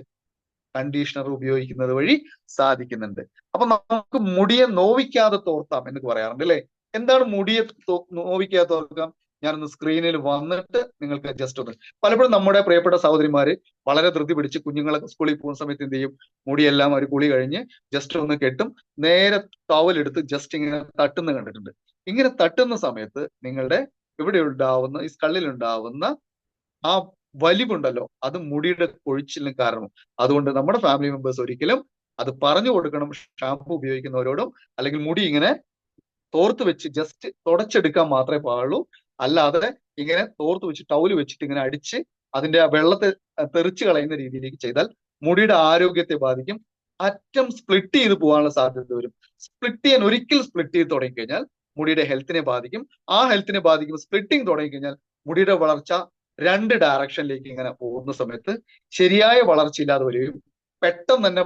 കണ്ടീഷണർ ഉപയോഗിക്കുന്നത് വഴി സാധിക്കുന്നുണ്ട്. അപ്പൊ നമുക്ക് മുടിയെ നോവിക്കാതെ തോർത്താം എന്ന് പറയാറുണ്ട് അല്ലെ. എന്താണ് മുടിയെ നോവിക്കാതെ തോർക്കാം? ഞാനൊന്ന് സ്ക്രീനിൽ വന്നിട്ട് നിങ്ങൾക്ക് ജസ്റ്റ് ഒന്ന്, പലപ്പോഴും നമ്മുടെ പ്രിയപ്പെട്ട സഹോദരിമാര് വളരെ ധൃതി പിടിച്ച് കുഞ്ഞുങ്ങളൊക്കെ സ്കൂളിൽ പോകുന്ന സമയത്ത് എന്ത് ചെയ്യും, മുടിയെല്ലാം ഒരു കുളി കഴിഞ്ഞ് ജസ്റ്റ് ഒന്ന് കെട്ടും, നേരെ ടവലെടുത്ത് ജസ്റ്റ് ഇങ്ങനെ തട്ടുന്ന കണ്ടിട്ടുണ്ട്. ഇങ്ങനെ തട്ടുന്ന സമയത്ത് നിങ്ങളുടെ ഇവിടെ ഉണ്ടാവുന്ന ഈ സ്കള്ളിൽ ഉണ്ടാവുന്ന ആ വലിവുണ്ടല്ലോ, അത് മുടിയുടെ കൊഴിച്ചിലിന് കാരണം. അതുകൊണ്ട് നമ്മുടെ ഫാമിലി മെമ്പേഴ്സ് ഒരിക്കലും അത് പറഞ്ഞു കൊടുക്കണം ഷാമ്പു ഉപയോഗിക്കുന്നവരോടും, അല്ലെങ്കിൽ മുടി ഇങ്ങനെ തോർത്ത് വെച്ച് ജസ്റ്റ് തുടച്ചെടുക്കാൻ മാത്രമേ പാടുള്ളൂ. അല്ലാതെ ഇങ്ങനെ തോർത്ത് വെച്ച് ടൗല് വെച്ചിട്ട് ഇങ്ങനെ അടിച്ച് അതിന്റെ ആ വെള്ളത്തെ തെറിച്ച് കളയുന്ന രീതിയിലേക്ക് ചെയ്താൽ മുടിയുടെ ആരോഗ്യത്തെ ബാധിക്കും. അറ്റം സ്പ്ലിറ്റ് ചെയ്ത് പോകാനുള്ള സാധ്യത വരും. ഒരിക്കൽ സ്പ്ലിറ്റ് ചെയ്ത് തുടങ്ങിക്കഴിഞ്ഞാൽ മുടിയുടെ ഹെൽത്തിനെ ബാധിക്കും. ആ ഹെൽത്തിനെ ബാധിക്കുമ്പോൾ സ്പ്ലിറ്റിംഗ് തുടങ്ങിക്കഴിഞ്ഞാൽ മുടിയുടെ വളർച്ച 2 ഡയറക്ഷനിലേക്ക് ഇങ്ങനെ പോകുന്ന സമയത്ത് ശരിയായ വളർച്ച ഇല്ലാതെ വരികയും പെട്ടെന്ന് തന്നെ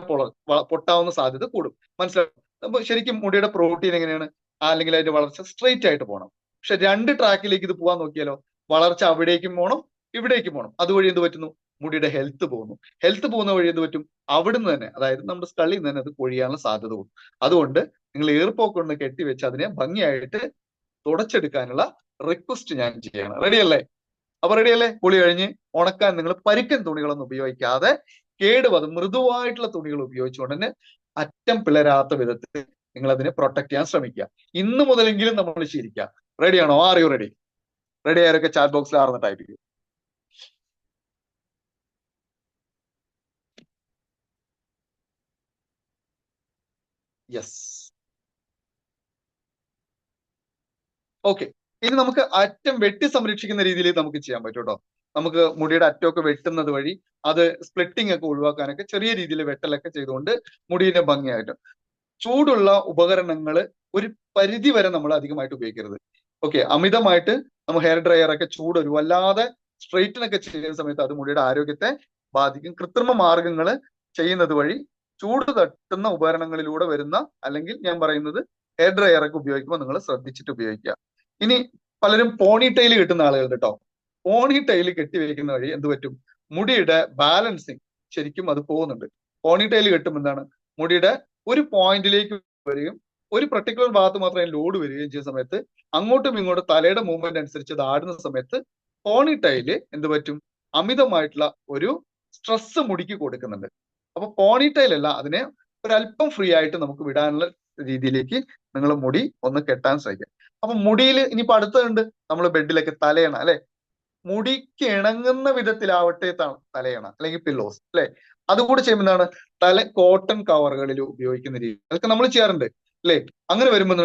പൊട്ടാവുന്ന സാധ്യത കൂടും. മനസ്സിലാവും? അപ്പൊ ശരിക്കും മുടിയുടെ പ്രോട്ടീൻ എങ്ങനെയാണ്, അല്ലെങ്കിൽ അതിന്റെ വളർച്ച സ്ട്രെയിറ്റ് ആയിട്ട് പോകണം. പക്ഷെ 2 ട്രാക്കിലേക്ക് ഇത് പോകാൻ നോക്കിയാലോ, വളർച്ച അവിടേക്കും പോകണം, ഇവിടേക്കും പോകണം. അതുവഴി എന്ത് പറ്റുന്നു, മുടിയുടെ ഹെൽത്ത് പോകുന്നു. ഹെൽത്ത് പോകുന്ന വഴി എന്ത് പറ്റും, അവിടുന്ന് തന്നെ, അതായത് നമ്മുടെ സ്കളിൽ നിന്ന് തന്നെ അത് കൊഴിയാനുള്ള സാധ്യത കൂടും. അതുകൊണ്ട് നിങ്ങൾ ഈർപ്പൊക്കെ കെട്ടിവെച്ച് അതിനെ ഭംഗിയായിട്ട് തുടച്ചെടുക്കാനുള്ള റിക്വസ്റ്റ് ഞാൻ ചെയ്യണം. റെഡിയല്ലേ? അപ്പൊ റെഡിയല്ലേ? കുളി കഴിഞ്ഞ് ഉണക്കാൻ നിങ്ങൾ പരുക്കൻ തുണികളൊന്നും ഉപയോഗിക്കാതെ കേടുവത് മൃദുവായിട്ടുള്ള തുണികൾ ഉപയോഗിച്ചുകൊണ്ട് തന്നെ അറ്റം പിളരാത്ത വിധത്തിൽ നിങ്ങൾ അതിനെ പ്രൊട്ടക്ട് ചെയ്യാൻ ശ്രമിക്കുക. ഇന്ന് മുതലെങ്കിലും നമ്മൾ ശീലിക്കുക. റെഡിയാണോ? Are you ready? റെഡി ആയവരൊക്കെ ചാറ്റ് ബോക്സിൽ ആർന്ന് ടൈപ്പ് ചെയ്യും. യെസ്. ഓക്കെ. ഇനി നമുക്ക് അറ്റം വെട്ടി സംരക്ഷിക്കുന്ന രീതിയിൽ നമുക്ക് ചെയ്യാൻ പറ്റും കേട്ടോ. നമുക്ക് മുടിയുടെ അറ്റമൊക്കെ വെട്ടുന്നത് വഴി അത് സ്പ്ലിറ്റിംഗ് ഒക്കെ ഒഴിവാക്കാനൊക്കെ ചെറിയ രീതിയിൽ വെട്ടലൊക്കെ ചെയ്തുകൊണ്ട് മുടിയുടെ ഭംഗിയായിട്ട്. ചൂടുള്ള ഉപകരണങ്ങൾ ഒരു പരിധി വരെ നമ്മൾ അധികമായിട്ട് ഉപയോഗിക്കരുത്. ഓക്കെ. അമിതമായിട്ട് നമ്മൾ ഹെയർ ഡ്രയർ ഒക്കെ ചൂട് ഒരു വല്ലാതെ സ്ട്രെയിറ്റനൊക്കെ ചെയ്യുന്ന സമയത്ത് അത് മുടിയുടെ ആരോഗ്യത്തെ ബാധിക്കും. കൃത്രിമ മാർഗങ്ങൾ ചെയ്യുന്നത് വഴി ചൂട് തട്ടുന്ന ഉപകരണങ്ങളിലൂടെ വരുന്ന, അല്ലെങ്കിൽ ഞാൻ പറയുന്നത് ഹെയർ ഡ്രയർ ഒക്കെ ഉപയോഗിക്കുമ്പോൾ നിങ്ങൾ ശ്രദ്ധിച്ചിട്ട് ഉപയോഗിക്കുക. ഇനി പലരും പോണി ടൈൽ കിട്ടുന്ന ആളുകൾ കേട്ടോ. പോണി ടൈൽ കെട്ടിവെക്കുന്ന വഴി എന്ത് പറ്റും, മുടിയുടെ ബാലൻസിങ് ശരിക്കും അത് പോകുന്നുണ്ട്. പോണി ടൈൽ കെട്ടുമ്പോൾ എന്താണ്, മുടിയുടെ ഒരു പോയിന്റിലേക്ക് വരികയും ഒരു പർട്ടിക്കുലർ ഭാഗത്ത് മാത്രമേ ലോഡ് വരികയും ചെയ്യുന്ന സമയത്ത് അങ്ങോട്ടും ഇങ്ങോട്ടും തലയുടെ മൂവ്മെന്റ് അനുസരിച്ച് അത് ആടുന്ന സമയത്ത് പോണി ടൈല് എന്ത് പറ്റും, അമിതമായിട്ടുള്ള ഒരു സ്ട്രെസ് മുടിക്ക് കൊടുക്കുന്നുണ്ട്. അപ്പൊ പോണി ടൈൽ അല്ല, അതിനെ ഒരല്പം ഫ്രീ ആയിട്ട് നമുക്ക് വിടാനുള്ള രീതിയിലേക്ക് നിങ്ങൾ മുടി ഒന്ന് കെട്ടാൻ ശ്രമിക്കുക. അപ്പൊ മുടിയിൽ ഇനിയിപ്പോ അടുത്തുണ്ട് നമ്മൾ ബെഡിലൊക്കെ തലയണ അല്ലെ, മുടിക്ക് ഇണങ്ങുന്ന വിധത്തിലാവട്ടെ തലയണ അല്ലെങ്കിൽ പില്ലോസ് അല്ലെ. അതുകൂടെ ചെയ്യുമ്പോൾ എന്താണ്, കോട്ടൺ കവറുകളിൽ ഉപയോഗിക്കുന്ന രീതി അതൊക്കെ നമ്മൾ ചെയ്യാറുണ്ട് അല്ലെ. അങ്ങനെ വരുമ്പോൾ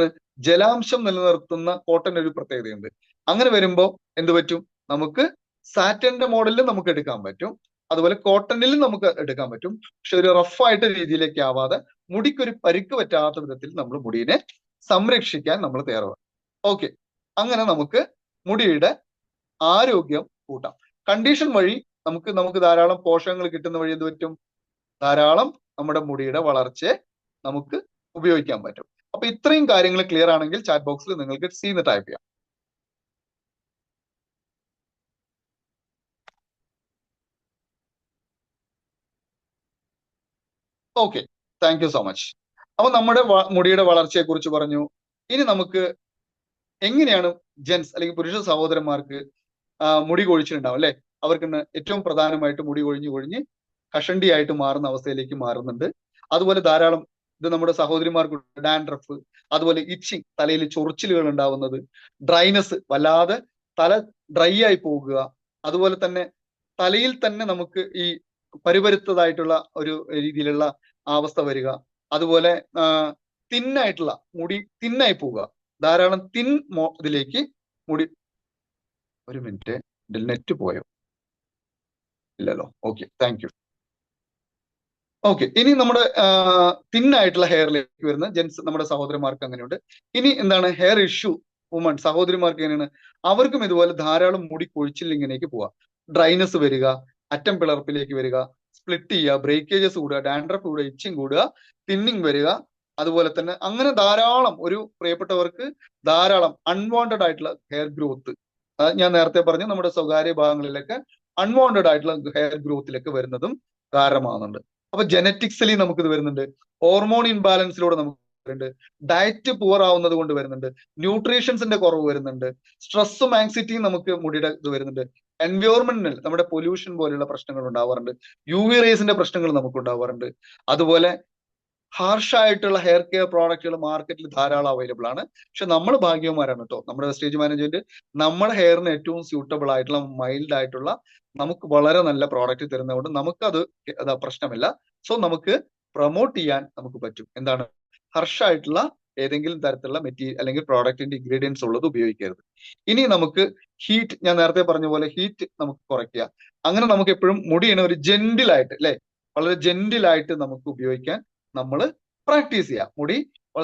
ജലാംശം നിലനിർത്തുന്ന കോട്ടൺ ഒരു പ്രത്യേകതയുണ്ട്. അങ്ങനെ വരുമ്പോൾ എന്ത് പറ്റും, നമുക്ക് സാറ്റന്റെ മോഡലിൽ നമുക്ക് എടുക്കാൻ പറ്റും, അതുപോലെ കോട്ടണിലും നമുക്ക് എടുക്കാൻ പറ്റും. പക്ഷെ ഒരു റഫായിട്ട് രീതിയിലേക്ക് ആവാതെ മുടിക്കൊരു പരിക്ക് പറ്റാത്ത വിധത്തിൽ നമ്മൾ മുടിയെ സംരക്ഷിക്കാൻ നമ്മൾ തയ്യാറാവുക. ഓക്കെ. അങ്ങനെ നമുക്ക് മുടിയുടെ ആരോഗ്യം കൂട്ടാം. കണ്ടീഷൻ വഴി നമുക്ക് ധാരാളം പോഷകങ്ങൾ കിട്ടുന്ന വഴി എന്ത് പറ്റും, ധാരാളം നമ്മുടെ മുടിയുടെ വളർച്ചയെ നമുക്ക് ഉപയോഗിക്കാൻ പറ്റും. അപ്പൊ ഇത്രയും കാര്യങ്ങൾ ക്ലിയർ ആണെങ്കിൽ ചാറ്റ് ബോക്സിൽ നിങ്ങൾക്ക് സീന്ന് ടൈപ്പ് ചെയ്യാം. Okay, thank you so much. അപ്പൊ നമ്മുടെ മുടിയുടെ വളർച്ചയെ കുറിച്ച് പറഞ്ഞു. ഇനി നമുക്ക് എങ്ങനെയാണ് ജെൻസ് അല്ലെങ്കിൽ പുരുഷ സഹോദരന്മാർക്ക് മുടി കൊഴിച്ചിട്ടുണ്ടാവും അല്ലെ. അവർക്ക് ഏറ്റവും പ്രധാനമായിട്ട് മുടി കൊഴിഞ്ഞ് കഷണ്ടിയായിട്ട് മാറുന്ന അവസ്ഥയിലേക്ക് മാറുന്നുണ്ട്. അതുപോലെ ധാരാളം ഇത് നമ്മുടെ സഹോദരിമാർക്ക് ഡാൻഡ്രഫ്, അതുപോലെ ഇച്ചിങ്, തലയിൽ ചൊറിച്ചിലുകൾ ഉണ്ടാവുന്നത്, ഡ്രൈനെസ്, വല്ലാതെ തല ഡ്രൈ ആയി പോകുക, അതുപോലെ തന്നെ തലയിൽ തന്നെ നമുക്ക് ഈ പരുപരുത്തതായിട്ടുള്ള ഒരു രീതിയിലുള്ള അവസ്ഥ വരിക, അതുപോലെ തിന്നായിട്ടുള്ള മുടി തിന്നായി പോവുക, ധാരാളം ഇതിലേക്ക് മുടി. ഒരു മിനിറ്റ്, നെറ്റ് പോയോ? ഇല്ലല്ലോ. Okay, thank you. ഓക്കെ. ഇനി നമ്മുടെ തിന്നായിട്ടുള്ള ഹെയറിലേക്ക് വരുന്ന ജെൻസ് നമ്മുടെ സഹോദരന്മാർക്ക് അങ്ങനെയുണ്ട്. ഇനി എന്താണ് ഹെയർ ഇഷ്യൂ വുമൺ സഹോദരിമാർക്ക് എങ്ങനെയാണ്, അവർക്കും ഇതുപോലെ ധാരാളം മുടി കൊഴിച്ചിലിങ്ങനേക്ക് പോവുക, ഡ്രൈനെസ് വരിക, അറ്റം പിളർപ്പിലേക്ക് വരിക, സ്പ്ലിറ്റ് ചെയ്യുക, ബ്രേക്കേജസ് കൂടുക, ഡാൻഡ്രഫ് കൂടുക, ഇച്ചിങ് കൂടുക, തിന്നിങ് വരിക. അതുപോലെ തന്നെ അങ്ങനെ ധാരാളം ഒരു പ്രിയപ്പെട്ടവർക്ക് ധാരാളം അൺവാണ്ടഡ് ആയിട്ടുള്ള ഹെയർ ഗ്രോത്ത്, ഞാൻ നേരത്തെ പറഞ്ഞു നമ്മുടെ സ്വകാര്യ ഭാഗങ്ങളിലൊക്കെ അൺവാണ്ടഡ് ആയിട്ടുള്ള ഹെയർ ഗ്രോത്തിലൊക്കെ വരുന്നതും കാരണമാകുന്നുണ്ട്. അപ്പൊ ജനറ്റിക്സലി നമുക്കിത് വരുന്നുണ്ട്, ഹോർമോൺ ഇംബാലൻസിലൂടെ നമുക്ക് വരുന്നുണ്ട്, ഡയറ്റ് പുവർ ആവുന്നത് കൊണ്ട് വരുന്നുണ്ട്, ന്യൂട്രീഷൻസിന്റെ കുറവ് വരുന്നുണ്ട്, സ്ട്രെസ്സും ആങ്സൈറ്റിയും നമുക്ക് മുടിയുടെ ഇത് വരുന്നുണ്ട്, എൻവയോൺമെന്റിൽ നമ്മുടെ പൊല്യൂഷൻ പോലെയുള്ള പ്രശ്നങ്ങൾ ഉണ്ടാവാറുണ്ട്, UV റേസിന്റെ പ്രശ്നങ്ങൾ നമുക്ക് ഉണ്ടാവാറുണ്ട്. അതുപോലെ ഹാർഷ് ആയിട്ടുള്ള ഹെയർ കെയർ പ്രോഡക്റ്റുകൾ മാർക്കറ്റിൽ ധാരാളം അവൈലബിൾ ആണ്. പക്ഷെ നമ്മൾ ഭാഗ്യവന്മാരാണ് കേട്ടോ, നമ്മുടെ സ്റ്റേജ് മാനേജ്മെന്റ് നമ്മുടെ ഹെയറിന് ഏറ്റവും സ്യൂട്ടബിൾ ആയിട്ടുള്ള മൈൽഡ് ആയിട്ടുള്ള നമുക്ക് വളരെ നല്ല പ്രോഡക്റ്റ് തരുന്നതുകൊണ്ട് നമുക്കത് പ്രശ്നമില്ല. സോ നമുക്ക് പ്രൊമോട്ട് ചെയ്യാൻ നമുക്ക് പറ്റും. എന്താണ്, ഹർഷായിട്ടുള്ള ഏതെങ്കിലും തരത്തിലുള്ള മെറ്റീരിയൽ അല്ലെങ്കിൽ പ്രോഡക്റ്റിന്റെ ഇൻഗ്രീഡിയൻസ് ഉള്ളത് ഉപയോഗിക്കരുത്. ഇനി നമുക്ക് ഹീറ്റ്, ഞാൻ നേരത്തെ പറഞ്ഞ പോലെ ഹീറ്റ് നമുക്ക് കുറയ്ക്കുക. അങ്ങനെ നമുക്ക് എപ്പോഴും മുടിയാണ് ഒരു ജെന്റിലായിട്ട് അല്ലെ, വളരെ ജെന്റിലായിട്ട് നമുക്ക് ഉപയോഗിക്കാൻ നമ്മൾ പ്രാക്ടീസ് ചെയ്യാം. മുടി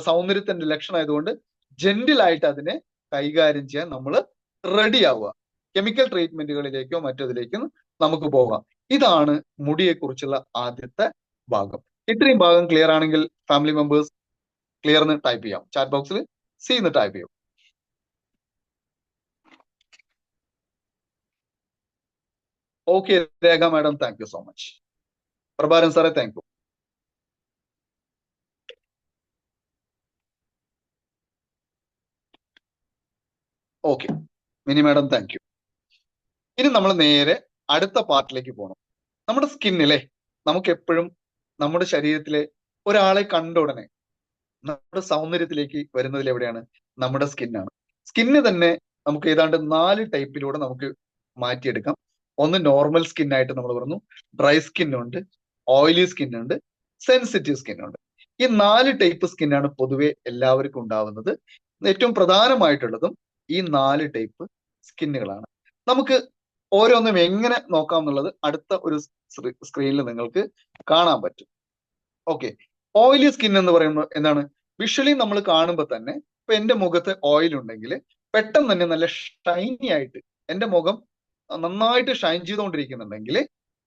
സൗന്ദര്യത്തിന്റെ ലക്ഷണമായതുകൊണ്ട് ജെന്റിലായിട്ട് അതിനെ കൈകാര്യം ചെയ്യാൻ നമ്മൾ റെഡി ആവുക. കെമിക്കൽ ട്രീറ്റ്മെന്റുകളിലേക്കോ മറ്റതിലേക്കോ നമുക്ക് പോകാം. ഇതാണ് മുടിയെ കുറിച്ചുള്ള ആദ്യത്തെ ഭാഗം. ഇത്രയും ഭാഗം ക്ലിയർ ആണെങ്കിൽ ഫാമിലി മെമ്പേഴ്സ് ക്ലിയർ എന്ന് ടൈപ്പ് ചെയ്യാം. ചാറ്റ് ബോക്സിൽ സി എന്ന് ടൈപ്പ് ചെയ്യും. Okay Rekha madam, thank you so much. Prabharan സാറേ, thank you. Okay Mini madam, thank you. ഇനി നമ്മൾ നേരെ അടുത്ത പാർട്ടിലേക്ക് പോകണം. നമ്മുടെ സ്കിന്നിലെ നമുക്ക് എപ്പോഴും നമ്മുടെ ശരീരത്തിലെ ഒരാളെ കണ്ട ഉടനെ നമ്മുടെ സൗന്ദര്യത്തിലേക്ക് വരുന്നതിൽ എവിടെയാണ്, നമ്മുടെ സ്കിന്നാണ്. സ്കിന്ന് തന്നെ നമുക്ക് ഏതാണ്ട് 4 ടൈപ്പിലൂടെ നമുക്ക് മാറ്റിയെടുക്കാം. ഒന്ന് നോർമൽ സ്കിന്നായിട്ട് നമ്മൾ പറഞ്ഞു, ഡ്രൈ സ്കിന്നുണ്ട്, ഓയിലി സ്കിന്നുണ്ട്, സെൻസിറ്റീവ് സ്കിന്നുണ്ട്. ഈ 4 ടൈപ്പ് സ്കിന്നാണ് പൊതുവെ എല്ലാവർക്കും ഉണ്ടാവുന്നത്. ഏറ്റവും പ്രധാനമായിട്ടുള്ളതും ഈ 4 ടൈപ്പ് സ്കിന്നുകളാണ്. നമുക്ക് ഓരോന്നും എങ്ങനെ നോക്കാം എന്നുള്ളത് അടുത്ത ഒരു സ്ക്രീനിൽ നിങ്ങൾക്ക് കാണാൻ പറ്റും. ഓക്കെ, ഓയിലി സ്കിൻ എന്ന് പറയുമ്പോൾ എന്താണ്, വിഷ്വലി നമ്മൾ കാണുമ്പോൾ തന്നെ ഇപ്പൊ എന്റെ മുഖത്ത് ഓയിൽ ഉണ്ടെങ്കിൽ പെട്ടെന്ന് തന്നെ നല്ല ഷൈനി ആയിട്ട് എന്റെ മുഖം നന്നായിട്ട് ഷൈൻ ചെയ്തുകൊണ്ടിരിക്കുന്നുണ്ടെങ്കിൽ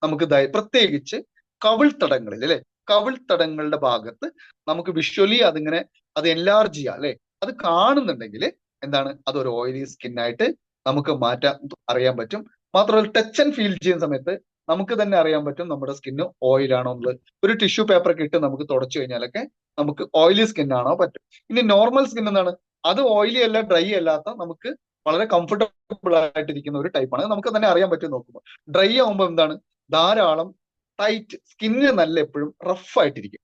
നമുക്ക് പ്രത്യേകിച്ച് കവിൾത്തടങ്ങളിൽ അല്ലെ, കവിൾത്തടങ്ങളുടെ ഭാഗത്ത് നമുക്ക് വിഷ്വലി അതിങ്ങനെ അത് എൻലാർജ് ചെയ്യാം അല്ലെ, അത് കാണുന്നുണ്ടെങ്കിൽ എന്താണ്, അതൊരു ഓയിലി സ്കിന്നായിട്ട് നമുക്ക് മാറ്റാൻ അറിയാൻ പറ്റും. മാത്രമല്ല ടച്ച് ആൻഡ് ഫീൽ ചെയ്യുന്ന സമയത്ത് നമുക്ക് തന്നെ അറിയാൻ പറ്റും നമ്മുടെ സ്കിന്ന് ഓയിലാണോ എന്നുള്ളത്. ഒരു ടിഷ്യൂ പേപ്പർ ഒക്കെ ഇട്ട് നമുക്ക് തുടച്ചു കഴിഞ്ഞാലൊക്കെ നമുക്ക് ഓയിലി സ്കിൻ ആണോ പറ്റും. ഇനി നോർമൽ സ്കിൻ എന്താണ്, അത് ഓയിലി അല്ല ഡ്രൈ അല്ലാത്ത നമുക്ക് വളരെ കംഫർട്ടബിൾ ആയിട്ടിരിക്കുന്ന ഒരു ടൈപ്പാണ്. നമുക്ക് തന്നെ അറിയാൻ പറ്റും നോക്കുമ്പോൾ. ഡ്രൈ ആവുമ്പോൾ എന്താണ്, ധാരാളം ടൈറ്റ് സ്കിന്ന് നല്ല എപ്പോഴും റഫ് ആയിട്ടിരിക്കും.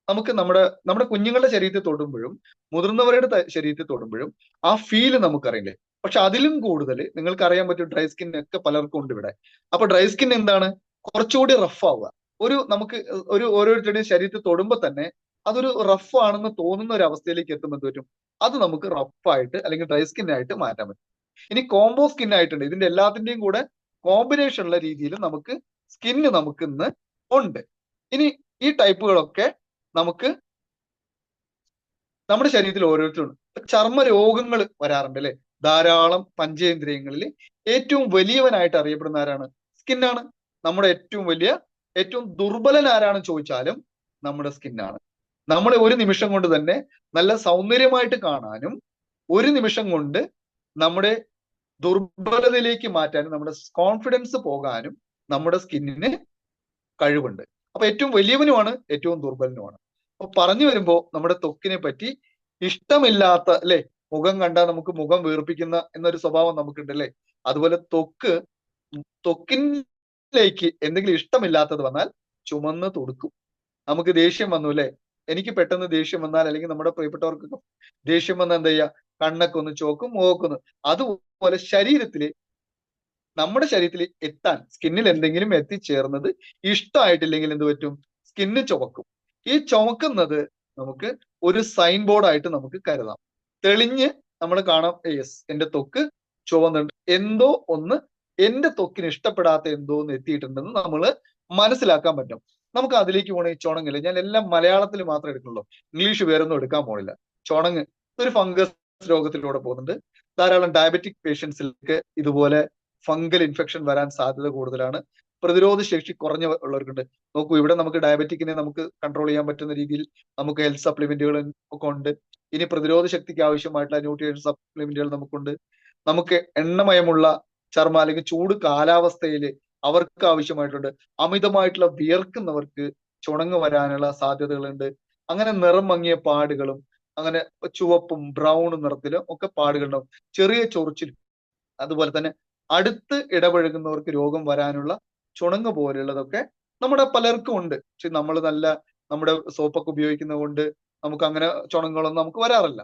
നമുക്ക് നമ്മുടെ കുഞ്ഞുങ്ങളുടെ ശരീരത്തിൽ തൊടുമ്പോഴും മുതിർന്നവരുടെ ശരീരത്തിൽ തൊടുമ്പോഴും ആ ഫീല് നമുക്കറിയില്ലേ. പക്ഷെ അതിലും കൂടുതൽ നിങ്ങൾക്ക് അറിയാൻ പറ്റും ഡ്രൈ സ്കിൻ ഒക്കെ പലർക്കും ഉണ്ട് ഇവിടെ. അപ്പൊ ഡ്രൈ സ്കിൻ എന്താണ്, കുറച്ചുകൂടി റഫ് ആവുക. നമുക്ക് ഓരോരുത്തരുടെയും ശരീരത്തിൽ തൊടുമ്പോൾ തന്നെ അതൊരു റഫ് ആണെന്ന് തോന്നുന്ന ഒരു അവസ്ഥയിലേക്ക് എത്തുമ്പോൾ പറ്റും അത് നമുക്ക് റഫായിട്ട് അല്ലെങ്കിൽ ഡ്രൈ സ്കിൻ ആയിട്ട് മാറ്റാൻ പറ്റും. ഇനി കോംബോ സ്കിൻ ആയിട്ടുണ്ട്, ഇതിന്റെ എല്ലാത്തിന്റെയും കൂടെ കോമ്പിനേഷൻ ഉള്ള രീതിയിൽ നമുക്ക് സ്കിന്ന് നമുക്ക് ഇന്ന് ഉണ്ട്. ഇനി ഈ ടൈപ്പുകളൊക്കെ നമുക്ക് നമ്മുടെ ശരീരത്തിൽ ഓരോരുത്തരും ചർമ്മ രോഗങ്ങൾ വരാറുണ്ട് അല്ലെ, ധാരാളം പഞ്ചേന്ദ്രിയങ്ങളിൽ ഏറ്റവും വലിയവനായിട്ട് അറിയപ്പെടുന്ന ആരാണ്, സ്കിന്നാണ്. നമ്മുടെ ഏറ്റവും ദുർബലൻ ആരാണെന്ന് ചോദിച്ചാലും നമ്മുടെ സ്കിന്നാണ്. നമ്മളെ ഒരു നിമിഷം കൊണ്ട് തന്നെ നല്ല സൗന്ദര്യമായിട്ട് കാണാനും ഒരു നിമിഷം കൊണ്ട് നമ്മുടെ ദുർബലതയിലേക്ക് മാറ്റാനും നമ്മുടെ കോൺഫിഡൻസ് പോകാനും നമ്മുടെ സ്കിന്നിന് കഴിവുണ്ട്. അപ്പൊ ഏറ്റവും വലിയവനുമാണ് ഏറ്റവും ദുർബലനുമാണ്. അപ്പൊ പറഞ്ഞു വരുമ്പോ നമ്മുടെ ത്വക്കിനെ പറ്റി ഇഷ്ടമില്ലാത്ത അല്ലെ, മുഖം കണ്ടാൽ നമുക്ക് മുഖം വീർപ്പിക്കുന്ന എന്നൊരു സ്വഭാവം നമുക്കുണ്ട് അല്ലെ. അതുപോലെ ത്വക്കിലേക്ക് എന്തെങ്കിലും ഇഷ്ടമില്ലാത്തത് വന്നാൽ ചുമന്ന് തുടുക്കും. നമുക്ക് ദേഷ്യം വന്നു അല്ലെ, എനിക്ക് പെട്ടെന്ന് ദേഷ്യം വന്നാൽ അല്ലെങ്കിൽ നമ്മുടെ പ്രിയപ്പെട്ടവർക്കൊക്കെ ദേഷ്യം വന്നാൽ എന്താ ചെയ്യുക, കണ്ണൊക്കെ ഒന്ന് ചോക്കും, മുഖക്കൊന്ന്. അതുപോലെ നമ്മുടെ ശരീരത്തിൽ എത്താൻ സ്കിന്നിൽ എന്തെങ്കിലും എത്തിച്ചേർന്നത് ഇഷ്ടമായിട്ടില്ലെങ്കിൽ എന്ത് പറ്റും, സ്കിന്ന് ചുവക്കും. ഈ ചുമക്കുന്നത് നമുക്ക് ഒരു സൈൻ ബോർഡായിട്ട് നമുക്ക് കരുതാം. തെളിഞ്ഞ് നമ്മൾ കാണാം, യെസ് എന്റെ ത്വക്ക് ചുവന്നുണ്ട്, എന്തോ ഒന്ന് എന്റെ ത്വക്കിന് ഇഷ്ടപ്പെടാത്ത എന്തോ ഒന്ന് എത്തിയിട്ടുണ്ടെന്ന് നമ്മൾ മനസ്സിലാക്കാൻ പറ്റും. നമുക്ക് അതിലേക്ക് പോകണ ഈ ചുണങ്ങില്ല, ഞാൻ എല്ലാം മലയാളത്തിൽ മാത്രമേ എടുക്കുള്ളൂ, ഇംഗ്ലീഷ് വേറൊന്നും എടുക്കാൻ പോണില്ല. ചുണങ്ങ് ഒരു ഫംഗസ് രോഗത്തിലൂടെ പോകുന്നുണ്ട്. ധാരാളം ഡയബറ്റിക് പേഷ്യൻസിലേക്ക് ഇതുപോലെ ഫംഗൽ ഇൻഫെക്ഷൻ വരാൻ സാധ്യത കൂടുതലാണ്. പ്രതിരോധ ശേഷി കുറഞ്ഞ ഉള്ളവർക്കുണ്ട്. നോക്കൂ, ഇവിടെ നമുക്ക് ഡയബറ്റിക്കിനെ നമുക്ക് കൺട്രോൾ ചെയ്യാൻ പറ്റുന്ന രീതിയിൽ നമുക്ക് ഹെൽത്ത് സപ്ലിമെന്റുകൾ ഒക്കെ ഉണ്ട്. ഇനി പ്രതിരോധ ശക്തിക്ക് ആവശ്യമായിട്ടുള്ള ന്യൂട്രിയൻ സപ്ലിമെന്റുകൾ നമുക്കുണ്ട്. നമുക്ക് എണ്ണമയമുള്ള ചർമ്മ അല്ലെങ്കിൽ ചൂട് കാലാവസ്ഥയിൽ അവർക്ക് ആവശ്യമായിട്ടുണ്ട്. അമിതമായിട്ടുള്ള വിയർക്കുന്നവർക്ക് ചുണങ്ങ് വരാനുള്ള സാധ്യതകളുണ്ട്. അങ്ങനെ നിറം മങ്ങിയ പാടുകളും അങ്ങനെ ചുവപ്പും ബ്രൗൺ നിറത്തിലും ഒക്കെ പാടുകളുണ്ടാവും. ചെറിയ ചൊറിച്ചിൽ, അതുപോലെ തന്നെ അടുത്ത് ഇടപഴകുന്നവർക്ക് രോഗം വരാനുള്ള ചുണങ്ങ് പോലുള്ളതൊക്കെ നമ്മുടെ പലർക്കും ഉണ്ട്. പക്ഷെ നമ്മൾ നമ്മുടെ സോപ്പൊക്കെ ഉപയോഗിക്കുന്നത് കൊണ്ട് നമുക്ക് അങ്ങനെ ചുണങ്ങുകളൊന്നും നമുക്ക് വരാറില്ല.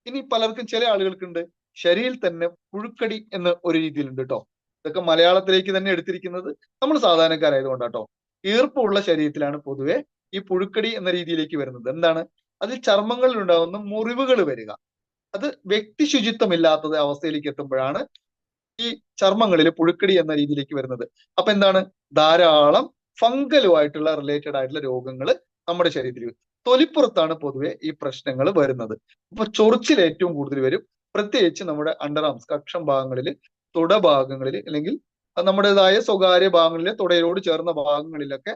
ഇനി പലർക്കും ചില ആളുകൾക്കുണ്ട് ശരീരത്തിൽ തന്നെ പുഴുക്കടി എന്ന ഒരു രീതിയിലുണ്ട് കേട്ടോ. ഇതൊക്കെ മലയാളത്തിലേക്ക് തന്നെ എടുത്തിരിക്കുന്നത് നമ്മൾ സാധാരണക്കാരായതുകൊണ്ടാട്ടോ. ഈർപ്പമുള്ള ശരീരത്തിലാണ് പൊതുവെ ഈ പുഴുക്കടി എന്ന രീതിയിലേക്ക് വരുന്നത്. എന്താണ്? അതിൽ ചർമ്മങ്ങളിൽ ഉണ്ടാകുന്ന മുറിവുകൾ വരിക. അത് വ്യക്തി ശുചിത്വമില്ലാത്ത അവസ്ഥയിലേക്ക് എത്തുമ്പോഴാണ് ഈ ചർമ്മങ്ങളിൽ പുഴുക്കടി എന്ന രീതിയിലേക്ക് വരുന്നത്. അപ്പൊ എന്താണ്? ധാരാളം ഫംഗലുമായിട്ടുള്ള റിലേറ്റഡ് ആയിട്ടുള്ള രോഗങ്ങൾ നമ്മുടെ ശരീരത്തിൽ. തൊലിപ്പുറത്താണ് പൊതുവെ ഈ പ്രശ്നങ്ങൾ വരുന്നത്. അപ്പൊ ചൊറിച്ചിൽ ഏറ്റവും കൂടുതൽ വരും, പ്രത്യേകിച്ച് നമ്മുടെ അണ്ടർ ആംസ് കക്ഷം ഭാഗങ്ങളിൽ, തുടഭാഗങ്ങളിൽ, അല്ലെങ്കിൽ നമ്മുടേതായ സ്വകാര്യ ഭാഗങ്ങളിലെ തുടയോട് ചേർന്ന ഭാഗങ്ങളിലൊക്കെ,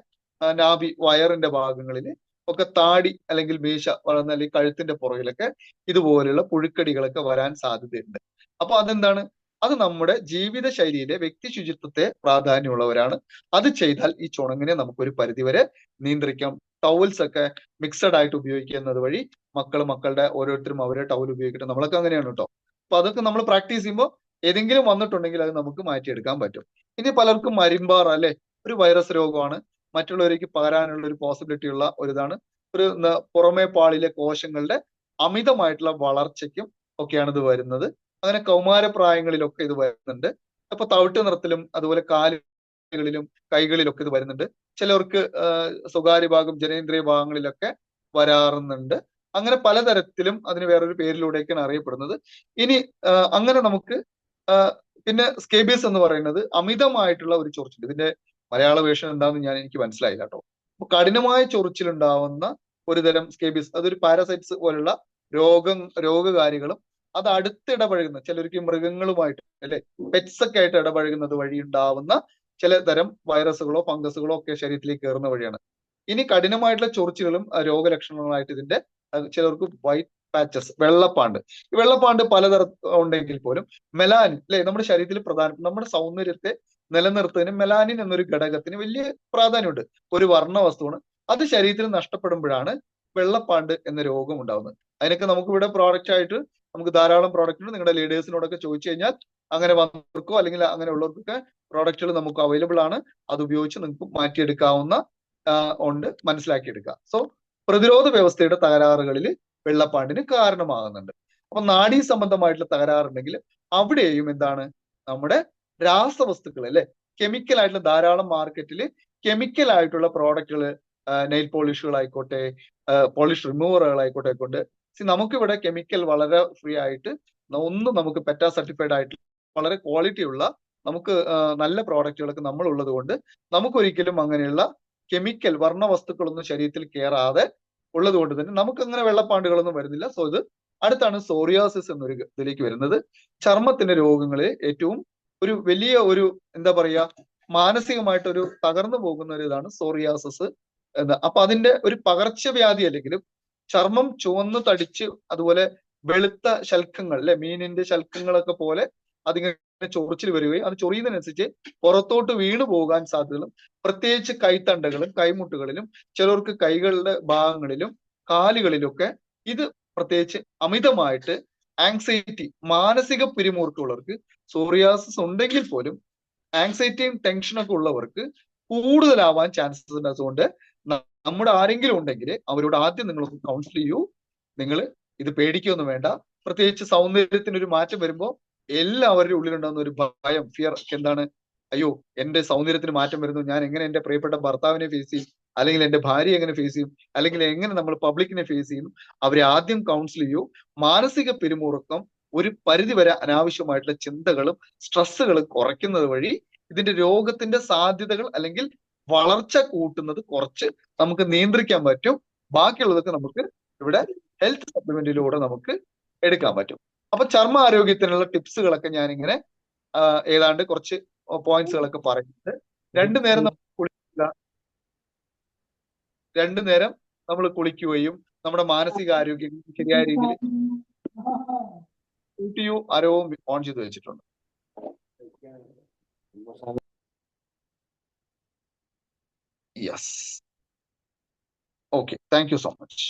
നാഭി വയറിന്റെ ഭാഗങ്ങളിൽ ഒക്കെ, താടി അല്ലെങ്കിൽ മീശ വളർന്ന അല്ലെങ്കിൽ കഴുത്തിന്റെ പുറകിലൊക്കെ ഇതുപോലുള്ള പുഴുക്കടികളൊക്കെ വരാൻ സാധ്യതയുണ്ട്. അപ്പൊ അതെന്താണ്? അത് നമ്മുടെ ജീവിത ശൈലിയിലെ വ്യക്തി ശുചിത്വത്തെ പ്രാധാന്യമുള്ളവരാണ്. അത് ചെയ്താൽ ഈ ചുണങ്ങിനെ നമുക്കൊരു പരിധിവരെ നിയന്ത്രിക്കാം. ടവൽസ് ഒക്കെ മിക്സഡ് ആയിട്ട് ഉപയോഗിക്കുന്നത് വഴി മക്കളുടെ ഓരോരുത്തരും അവരെ ടവൽ ഉപയോഗിക്കട്ടെ. നമ്മളൊക്കെ അങ്ങനെയാണ് കേട്ടോ. അപ്പൊ അതൊക്കെ നമ്മൾ പ്രാക്ടീസ് ചെയ്യുമ്പോൾ ഏതെങ്കിലും വന്നിട്ടുണ്ടെങ്കിൽ അത് നമുക്ക് മാറ്റിയെടുക്കാൻ പറ്റും. ഇനി പലർക്കും മരിമ്പാറ, അല്ലെ, ഒരു വൈറസ് രോഗമാണ്, മറ്റുള്ളവർക്ക് പകരാനുള്ള ഒരു പോസിബിലിറ്റി ഉള്ള ഒരിതാണ്. പുറമേ പാളിലെ കോശങ്ങളുടെ അമിതമായിട്ടുള്ള വളർച്ചയ്ക്കും ഒക്കെയാണ് ഇത് വരുന്നത്. അങ്ങനെ കൗമാരപ്രായങ്ങളിലൊക്കെ ഇത് വരുന്നുണ്ട്. അപ്പൊ തവിട്ട് നിറത്തിലും അതുപോലെ കാലുകളിലും കൈകളിലൊക്കെ ഇത് വരുന്നുണ്ട്. ചിലർക്ക് സ്വകാര്യ ഭാഗം, ജനേന്ദ്രിയ ഭാഗങ്ങളിലൊക്കെ വരാറുന്നുണ്ട്. അങ്ങനെ പലതരത്തിലും അതിന് വേറൊരു പേരിലൂടെയൊക്കെയാണ് അറിയപ്പെടുന്നത്. ഇനി അങ്ങനെ നമുക്ക് പിന്നെ സ്കേബിയസ് എന്ന് പറയുന്നത് അമിതമായിട്ടുള്ള ഒരു ചൊറിച്ചിൽ. ഇതിന്റെ മലയാള വേർഷൻ എന്താണെന്ന് എനിക്ക് മനസ്സിലായില്ല കേട്ടോ. അപ്പൊ കഠിനമായ ചൊറിച്ചിലുണ്ടാവുന്ന ഒരു തരം സ്കേബിയസ്, അതൊരു പാരസൈറ്റ്സ് പോലുള്ള രോഗകാരികളും അത് അടുത്തിടപഴകുന്ന ചിലർക്ക് മൃഗങ്ങളുമായിട്ട്, അല്ലെ, പെറ്റ്സ് ഒക്കെ ആയിട്ട് ഇടപഴകുന്നത് വഴി ഉണ്ടാവുന്ന ചില തരം വൈറസുകളോ ഫംഗസുകളോ ഒക്കെ ശരീരത്തിലേക്ക് കയറുന്ന വഴിയാണ്. ഇനി കഠിനമായിട്ടുള്ള ചൊറിച്ചിലുകളും രോഗലക്ഷണങ്ങളായിട്ട് ഇതിന്റെ ചിലർക്ക് വൈറ്റ് പാച്ചസ്, വെള്ളപ്പാണ്ട്. ഈ വെള്ളപ്പാണ്ട് പലതരം ഉണ്ടെങ്കിൽ പോലും മെലാനിൻ, അല്ലെ, നമ്മുടെ ശരീരത്തിൽ നമ്മുടെ സൗന്ദര്യത്തെ നിലനിർത്തുന്നതിന് മെലാനിൻ എന്നൊരു ഘടകത്തിന് വലിയ പ്രാധാന്യമുണ്ട്. ഒരു വർണ്ണ വസ്തുവാണ്. അത് ശരീരത്തിൽ നഷ്ടപ്പെടുമ്പോഴാണ് വെള്ളപ്പാണ്ട് എന്ന രോഗം ഉണ്ടാകുന്നത്. അതിനൊക്കെ നമുക്ക് ഇവിടെ പ്രോഡക്റ്റ് ആയിട്ട് നമുക്ക് ധാരാളം പ്രോഡക്റ്റുകൾ നിങ്ങളുടെ ലീഡേഴ്സിനോടൊക്കെ ചോദിച്ചു കഴിഞ്ഞാൽ അങ്ങനെ വന്നവർക്കോ അല്ലെങ്കിൽ അങ്ങനെ ഉള്ളവർക്കൊക്കെ പ്രോഡക്റ്റുകൾ നമുക്ക് അവൈലബിൾ ആണ്. അത് ഉപയോഗിച്ച് നിങ്ങൾക്ക് മാറ്റിയെടുക്കാവുന്ന ഉണ്ട്, മനസ്സിലാക്കിയെടുക്കുക. സോ പ്രതിരോധ വ്യവസ്ഥയുടെ തകരാറുകളിൽ വെള്ളപ്പാണ്ടിന് കാരണമാകുന്നുണ്ട്. അപ്പൊ നാഡീ സംബന്ധമായിട്ടുള്ള തകരാറുണ്ടെങ്കിൽ അവിടെയും എന്താണ്? നമ്മുടെ രാസവസ്തുക്കൾ, അല്ലെ, കെമിക്കൽ ആയിട്ടുള്ള ധാരാളം മാർക്കറ്റിൽ കെമിക്കൽ ആയിട്ടുള്ള പ്രോഡക്റ്റുകൾ, നെയിൽ പോളിഷുകൾ ആയിക്കോട്ടെ, പോളിഷ് റിമൂവറുകൾ ആയിക്കോട്ടെ നമുക്കിവിടെ കെമിക്കൽ വളരെ ഫ്രീ ആയിട്ട് ഒന്നും നമുക്ക് പെറ്റാ സർട്ടിഫൈഡ് ആയിട്ട് വളരെ ക്വാളിറ്റി ഉള്ള നമുക്ക് നല്ല പ്രോഡക്റ്റുകളൊക്കെ നമ്മൾ ഉള്ളത് കൊണ്ട് നമുക്കൊരിക്കലും അങ്ങനെയുള്ള കെമിക്കൽ വർണ്ണ വസ്തുക്കളൊന്നും ശരീരത്തിൽ കയറാതെ ഉള്ളത് കൊണ്ട് തന്നെ നമുക്ക് അങ്ങനെ വെള്ളപ്പാണ്ടുകളൊന്നും വരുന്നില്ല. സോ ഇത് അടുത്താണ് സോറിയാസിസ് എന്നൊരു ഇതിലേക്ക് വരുന്നത്. ചർമ്മത്തിന്റെ രോഗങ്ങളിൽ ഏറ്റവും ഒരു വലിയ ഒരു എന്താ പറയാ, മാനസികമായിട്ടൊരു തകർന്നു പോകുന്ന ഒരു ഇതാണ് സോറിയാസിസ് എന്ന്. അപ്പൊ അതിന്റെ ഒരു പകർച്ചവ്യാധി അല്ലെങ്കിലും ചർമ്മം ചുവന്ന് തടിച്ച് അതുപോലെ വെളുത്ത ശൽക്കങ്ങൾ, അല്ലെ, മീനിന്റെ ശൽക്കങ്ങളൊക്കെ പോലെ അതിങ്ങനെ ചൊറിച്ചിൽ വരികയും അത് ചൊറിയുന്നതിനനുസരിച്ച് പുറത്തോട്ട് വീണു പോകാൻ സാധ്യതകളും, പ്രത്യേകിച്ച് കൈത്തണ്ടകളും കൈമുട്ടുകളിലും ചിലർക്ക് കൈകളുടെ ഭാഗങ്ങളിലും കാലുകളിലൊക്കെ ഇത് പ്രത്യേകിച്ച് അമിതമായിട്ട് ആങ്സൈറ്റി, മാനസിക പിരിമുറുക്കമുള്ളവർക്ക് സോറിയാസിസ് ഉണ്ടെങ്കിൽ പോലും ആങ്സൈറ്റിയും ടെൻഷനൊക്കെ ഉള്ളവർക്ക് കൂടുതലാവാൻ ചാൻസസ് ഉണ്ട്. അതുകൊണ്ട് നമ്മുടെ ആരെങ്കിലും ഉണ്ടെങ്കിൽ അവരോട് ആദ്യം നിങ്ങൾ കൗൺസിൽ ചെയ്യൂ. നിങ്ങൾ ഇത് പേടിക്കൊന്നും വേണ്ട. പ്രത്യേകിച്ച് സൗന്ദര്യത്തിന് ഒരു മാറ്റം വരുമ്പോൾ എല്ലാവരുടെ ഉള്ളിലുണ്ടാകുന്ന ഒരു ഭയം, ഫിയർ. എന്താണ്? അയ്യോ, എന്റെ സൗന്ദര്യത്തിന് മാറ്റം വരുന്നു, ഞാൻ എങ്ങനെ എന്റെ പ്രിയപ്പെട്ട ഭർത്താവിനെ ഫേസ് ചെയ്യും, അല്ലെങ്കിൽ എന്റെ ഭാര്യയെ എങ്ങനെ ഫേസ് ചെയ്യും, അല്ലെങ്കിൽ എങ്ങനെ നമ്മൾ പബ്ലിക്കിനെ ഫേസ് ചെയ്യും? അവരെ ആദ്യം കൗൺസിൽ ചെയ്യൂ. മാനസിക പിരിമുറുക്കം ഒരു പരിധിവരെ അനാവശ്യമായിട്ടുള്ള ചിന്തകളും സ്ട്രെസ്സുകളും കുറയ്ക്കുന്നത് വഴി ഇതിന്റെ രോഗത്തിന്റെ സാധ്യതകൾ അല്ലെങ്കിൽ വളർച്ച കൂട്ടുന്നത് കുറച്ച് നമുക്ക് നിയന്ത്രിക്കാൻ പറ്റും. ബാക്കിയുള്ളതൊക്കെ നമുക്ക് ഇവിടെ ഹെൽത്ത് സപ്ലിമെന്റിലൂടെ നമുക്ക് എടുക്കാൻ പറ്റും. അപ്പൊ ചർമ്മ ആരോഗ്യത്തിനുള്ള ടിപ്സുകളൊക്കെ ഞാനിങ്ങനെ ഏതാണ്ട് കുറച്ച് പോയിന്റ്സുകളൊക്കെ പറയുന്നുണ്ട്. രണ്ടു നേരം നമ്മൾ കുളിക്കുകയും നമ്മുടെ മാനസികാരോഗ്യം ശരിയായ രീതിയിൽ ആരവും ഓൺ ചെയ്ത് വെച്ചിട്ടുണ്ട്. Yes. Okay, thank you so much.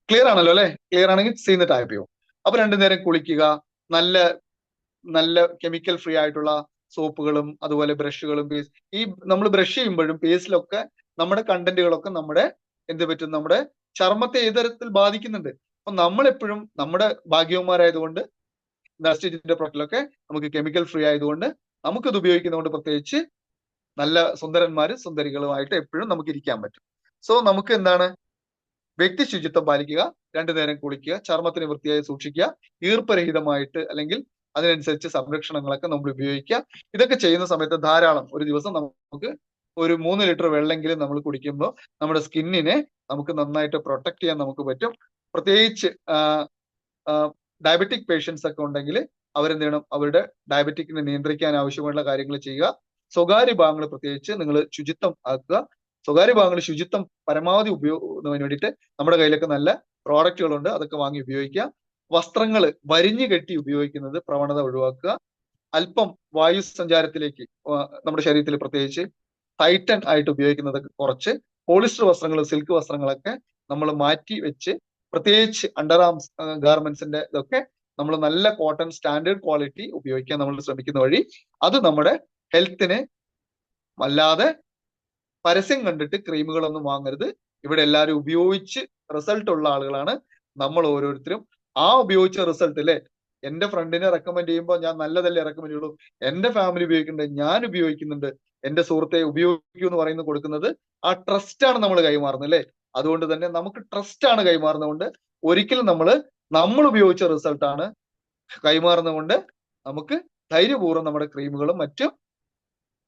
Clear ആണല്ലോ അല്ലെ? ക്ലിയർ ആണെങ്കിൽ ചെയ്യുന്ന ടൈപ്പ് ചെയ്യും. അപ്പൊ രണ്ടു നേരം കുളിക്കുക, നല്ല നല്ല കെമിക്കൽ ഫ്രീ ആയിട്ടുള്ള സോപ്പുകളും അതുപോലെ ബ്രഷുകളും പേസ്റ്റ്. ഈ നമ്മൾ ബ്രഷ് ചെയ്യുമ്പോഴും പേസ്റ്റിലൊക്കെ നമ്മുടെ കണ്ടന്റുകളൊക്കെ നമ്മുടെ എന്ത് പറ്റും, നമ്മുടെ ചർമ്മത്തെ ഏത് തരത്തിൽ ബാധിക്കുന്നുണ്ട്. അപ്പൊ നമ്മളെപ്പോഴും നമ്മുടെ ഭാഗ്യവന്മാരായതുകൊണ്ട് നർസിറ്റിന്റെ പ്രൊഡക്റ്റിലൊക്കെ നമുക്ക് കെമിക്കൽ ഫ്രീ ആയതുകൊണ്ട് നമുക്കിത് ഉപയോഗിക്കുന്നതുകൊണ്ട് പ്രത്യേകിച്ച് നല്ല സുന്ദരന്മാരും സുന്ദരികളുമായിട്ട് എപ്പോഴും നമുക്ക് ഇരിക്കാൻ പറ്റും. സോ നമുക്ക് എന്താണ്, വ്യക്തി ശുചിത്വം പാലിക്കുക, രണ്ടു നേരം കുളിക്കുക, ചർമ്മത്തിന് വൃത്തിയായി സൂക്ഷിക്കുക, ഈർപ്പരഹിതമായിട്ട് അല്ലെങ്കിൽ അതിനനുസരിച്ച് സംരക്ഷണങ്ങളൊക്കെ നമ്മൾ ഉപയോഗിക്കുക. ഇതൊക്കെ ചെയ്യുന്ന സമയത്ത് ധാരാളം ഒരു ദിവസം നമുക്ക് ഒരു 3 ലിറ്റർ വെള്ളമെങ്കിലും നമ്മൾ കുടിക്കുമ്പോൾ നമ്മുടെ സ്കിന്നിനെ നമുക്ക് നന്നായിട്ട് പ്രൊട്ടക്ട് ചെയ്യാൻ നമുക്ക് പറ്റും. പ്രത്യേകിച്ച് ഡയബറ്റിക് പേഷ്യൻസ് ഒക്കെ ഉണ്ടെങ്കിൽ അവരെന്ത് ചെയ്യണം, അവരുടെ ഡയബറ്റിക്കിനെ നിയന്ത്രിക്കാൻ ആവശ്യമായിട്ടുള്ള കാര്യങ്ങൾ ചെയ്യുക. സ്വകാര്യ ഭാഗങ്ങൾ പ്രത്യേകിച്ച് നിങ്ങൾ ശുചിത്വം ആക്കുക. സ്വകാര്യ ഭാഗങ്ങൾ ശുചിത്വം പരമാവധി ഉപയോഗിക്കുന്നതിന് വേണ്ടിയിട്ട് നമ്മുടെ കയ്യിലൊക്കെ നല്ല പ്രോഡക്റ്റുകളുണ്ട്, അതൊക്കെ വാങ്ങി ഉപയോഗിക്കുക. വസ്ത്രങ്ങൾ വരിഞ്ഞു കെട്ടി ഉപയോഗിക്കുന്നത് പ്രവണത ഒഴിവാക്കുക. അല്പം വായു സഞ്ചാരത്തിലേക്ക് നമ്മുടെ ശരീരത്തിൽ പ്രത്യേകിച്ച് ടൈറ്റൻ ആയിട്ട് ഉപയോഗിക്കുന്നതൊക്കെ കുറച്ച്, പോളിസ്റ്റർ വസ്ത്രങ്ങൾ സിൽക്ക് വസ്ത്രങ്ങളൊക്കെ നമ്മൾ മാറ്റി വെച്ച്, പ്രത്യേകിച്ച് അണ്ടർ ആംസ് ഗാർമെന്റ്സിന്റെ ഇതൊക്കെ നമ്മൾ നല്ല കോട്ടൺ സ്റ്റാൻഡേർഡ് ക്വാളിറ്റി ഉപയോഗിക്കാൻ നമ്മൾ ശ്രമിക്കുന്ന വഴി അത് നമ്മുടെ ഹെൽത്തിന്, അല്ലാതെ പരസ്യം കണ്ടിട്ട് ക്രീമുകളൊന്നും വാങ്ങരുത്. ഇവിടെ എല്ലാവരും ഉപയോഗിച്ച് റിസൾട്ട് ഉള്ള ആളുകളാണ് നമ്മൾ ഓരോരുത്തരും. ആ ഉപയോഗിച്ച റിസൾട്ട് അല്ലേ, എന്റെ ഫ്രണ്ടിനെ റെക്കമെൻഡ് ചെയ്യുമ്പോൾ ഞാൻ നല്ലതല്ലേ റെക്കമെൻഡ് ചെയ്യുള്ളൂ, എന്റെ ഫാമിലി ഉപയോഗിക്കുന്നുണ്ട്, ഞാൻ ഉപയോഗിക്കുന്നുണ്ട്, എന്റെ സുഹൃത്തെ ഉപയോഗിക്കൂ എന്ന് പറയുന്നത് കൊടുക്കുന്നത് ആ ട്രസ്റ്റ് ആണ് നമ്മൾ കൈമാറുന്നത് അല്ലേ. അതുകൊണ്ട് തന്നെ നമുക്ക് ട്രസ്റ്റ് ആണ് കൈമാറുന്നതുകൊണ്ട് ഒരിക്കലും നമ്മൾ ഉപയോഗിച്ച റിസൾട്ടാണ് കൈമാറുന്നതുകൊണ്ട് നമുക്ക് ധൈര്യപൂർവ്വം നമ്മുടെ ക്രീമുകളും മറ്റു